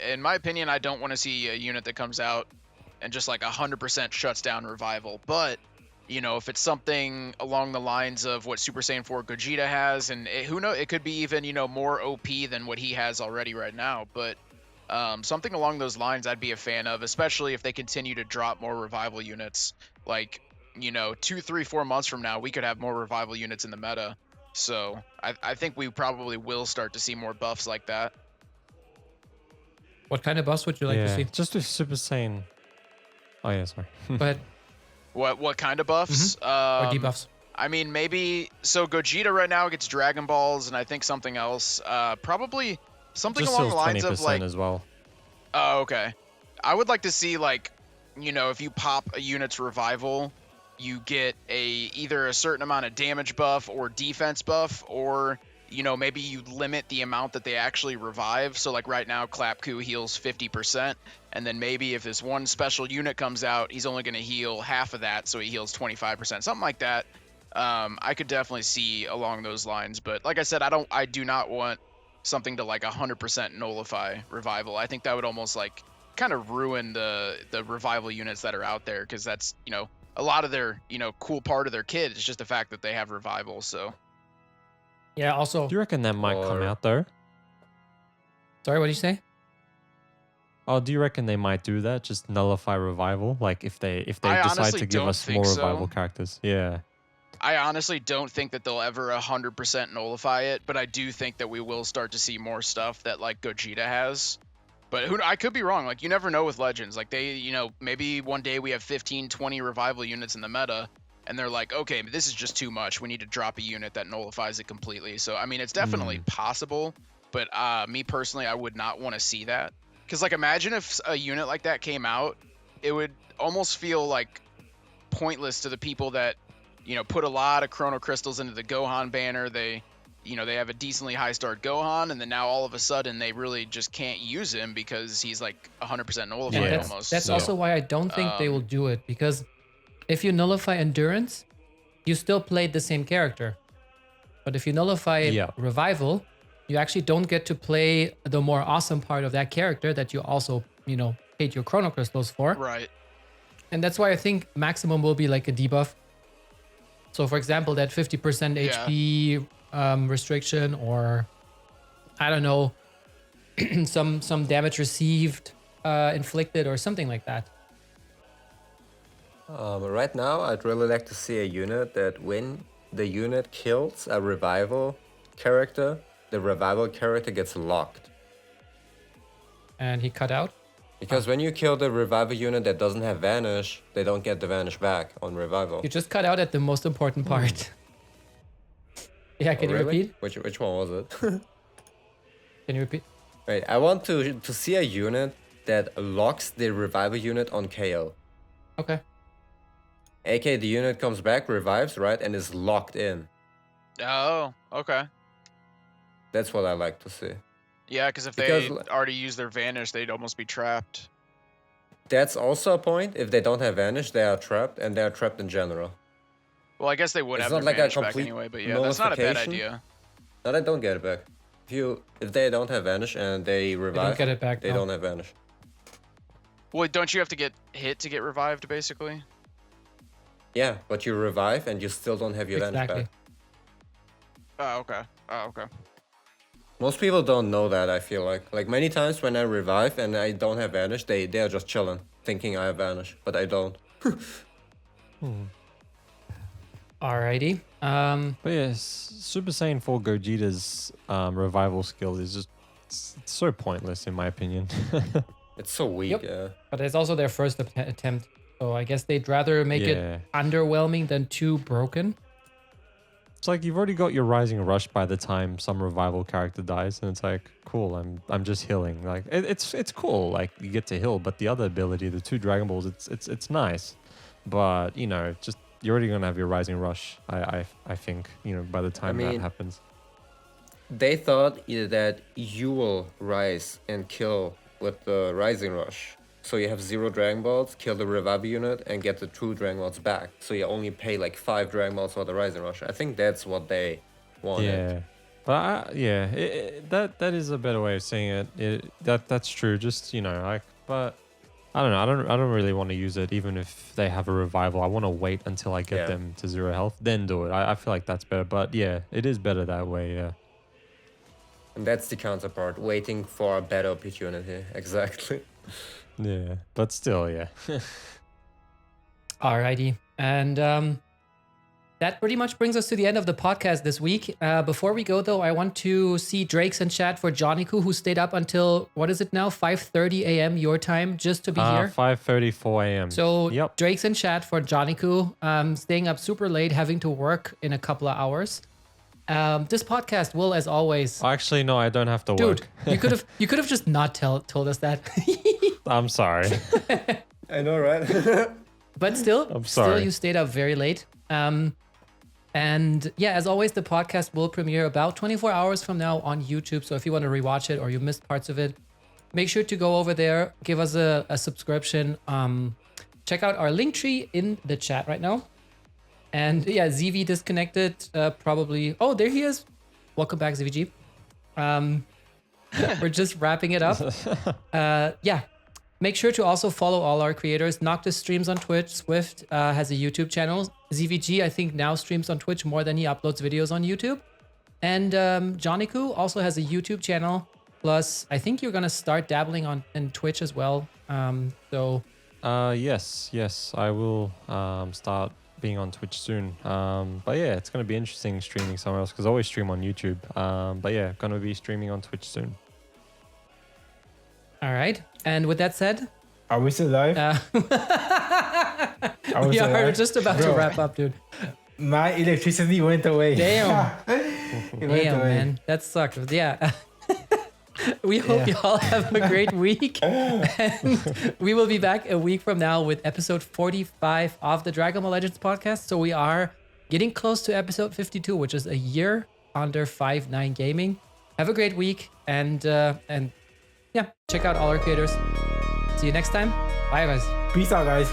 in my opinion, I don't want to see a unit that comes out and just like 100% shuts down revival. But you know, if it's something along the lines of what Super Saiyan 4 Gogeta has, and who knows, it could be even, you know, more OP than what he has already right now. But something along those lines I'd be a fan of, especially if they continue to drop more revival units. Like, you know, 2, 3, 4 months from now, we could have more revival units in the meta. So I think we probably will start to see more buffs like that.
What kind of buffs would you like to see?
Just with Super Saiyan. Oh yeah, sorry.
But
What kind of buffs?
or debuffs.
I mean, maybe so. Gogeta right now gets Dragon Balls, and I think something else. Probably something
Just
along the
heals
lines of
20%
like.
as well.
Oh, okay. I would like to see like, you know, if you pop a unit's revival, you get either a certain amount of damage buff or defense buff, or you know, maybe you limit the amount that they actually revive. So like right now, Clapku heals 50%, and then maybe if this one special unit comes out, he's only going to heal half of that, so he heals 25%, something like that. I could definitely see along those lines, but like I said, I do not want something to like 100% nullify revival. I think that would almost like kind of ruin the revival units that are out there, because that's, you know, a lot of their, you know, cool part of their kit is just the fact that they have revival. So
Yeah. Also,
Do you reckon that might come
Or-
out though?
sorry, what did you say?
Oh, do you reckon they might do that? Just nullify revival? Like if they
I
decide
honestly
to give
don't
us
think
more
so.
revival characters. Yeah.
I honestly don't think that they'll ever 100% nullify it, but I do think that we will start to see more stuff that like Gogeta has. But I could be wrong. Like, you never know with Legends. Like, they, you know, maybe one day we have 15, 20 revival units in the meta, and they're like, okay, this is just too much. We need to drop a unit that nullifies it completely. So, I mean, it's definitely possible, but me personally, I would not want to see that. Because, like, imagine if a unit like that came out, it would almost feel, like, pointless to the people that, you know, put a lot of Chrono Crystals into the Gohan banner. They, you know, they have a decently high-starred Gohan, and then now all of a sudden they really just can't use him because he's, like, 100% nullified
And
Yeah.
almost.
that's
So,
also why I don't think they will do it, because if you nullify endurance, you still played the same character. But if you nullify
Yeah.
revival, you actually don't get to play the more awesome part of that character that you also, you know, paid your Chrono Crystals for.
right.
And that's why I think maximum will be like a debuff. So for example, that 50% HP restriction, or I don't know, some damage received, inflicted, or something like that.
Right now, I'd really like to see a unit that when the unit kills a revival character, the revival character gets locked.
And he cut out.
Because when you kill the revival unit that doesn't have vanish, they don't get the vanish back on revival.
You just cut out at the most important part. Yeah, can you
Really?
repeat?
Which one was it?
Can you repeat?
Wait, I want to see a unit that locks the revival unit on KO.
Okay.
AK, the unit comes back, revives, right, and is locked in.
Oh, okay.
That's what I like to see.
Yeah, because if
Because
they already use their vanish, they'd almost be trapped.
That's also a point. If they don't have vanish, they are trapped, and they are trapped in general.
Well, I guess they would
It's
have
not
their
like a
vanish back
complete
anyway, but yeah, that's not a bad
nullification.
idea.
No, they don't get it back. If they don't have vanish and they revive,
get it back,
they
no.
don't have vanish.
Well, don't you have to get hit to get revived, basically?
Yeah, but you revive and you still don't have your vanish
Exactly.
back.
Oh, okay. Oh, okay.
Most people don't know that, I feel like. Like many times when I revive and I don't have vanish, they are just chilling, thinking I have vanish, but I don't.
Alrighty.
But yes, Super Saiyan 4 Gogeta's revival skill is just it's so pointless in my opinion.
It's so weak,
Yep.
yeah.
But it's also their first attempt. So I guess they'd rather make
Yeah.
it underwhelming than too broken.
It's like you've already got your Rising Rush by the time some revival character dies, and it's like, cool, I'm just healing. Like it's cool, like you get to heal, but the other ability, the 2 Dragon Balls, it's nice. But you know, just you're already gonna have your Rising Rush, I think, you know, by the time that
mean,
happens.
They thought either that you will rise and kill with the Rising Rush. So you have 0 Dragon Balls, kill the revive unit, and get the 2 Dragon Balls back. So you only pay like 5 Dragon Balls for the Rising Rush. I think that's what they wanted.
Yeah. But that is a better way of saying it. That's true. Just but I don't know. I don't really want to use it even if they have a revival. I want to wait until I get them to 0 health, then do it. I feel like that's better. But yeah, it is better that way. Yeah.
And that's the counterpart, waiting for a better opportunity. Exactly.
Yeah, but still, yeah.
Alrighty. And that pretty much brings us to the end of the podcast this week. Before we go, though, I want to see Drake's in chat for Jonniku, who stayed up until, what is it now, 5:30 a.m. your time, just to be here.
5:34 a.m.
So
yep.
Drake's in chat for Jonniku, staying up super late, having to work in a couple of hours. This podcast will, as always...
Actually, no, I don't have to
Dude,
work.
you could have just not told us that.
I'm sorry.
I know, right?
But still,
I'm sorry.
you stayed up very late. And yeah, as always, the podcast will premiere about 24 hours from now on YouTube. So if you want to rewatch it or you missed parts of it, make sure to go over there, give us a subscription. Check out our link tree in the chat right now. And yeah, ZV disconnected probably. Oh, there he is. Welcome back, ZVG. We're just wrapping it up. Yeah. Make sure to also follow all our creators. Noctis streams on Twitch. Swift has a YouTube channel. ZVG, I think, now streams on Twitch more than he uploads videos on YouTube. And Jonniku also has a YouTube channel. Plus, I think you're going to start dabbling in Twitch as well.
Yes, I will start being on Twitch soon. But yeah, it's going to be interesting streaming somewhere else because I always stream on YouTube. But yeah, going to be streaming on Twitch soon.
All right. And with that said,
Are we still live?
we are just about to wrap up, dude.
My electricity went away.
Damn.
It went
Damn,
away.
man. That sucks. Yeah. We hope y'all have a great week. And we will be back a week from now with episode 45 of the Dragon Ball Legends podcast. So we are getting close to episode 52, which is a year under 5-9 gaming. Have a great week. And yeah, check out all our creators. See you next time. Bye, guys.
Peace out, guys.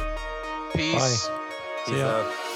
Peace.
Bye. See ya.
out.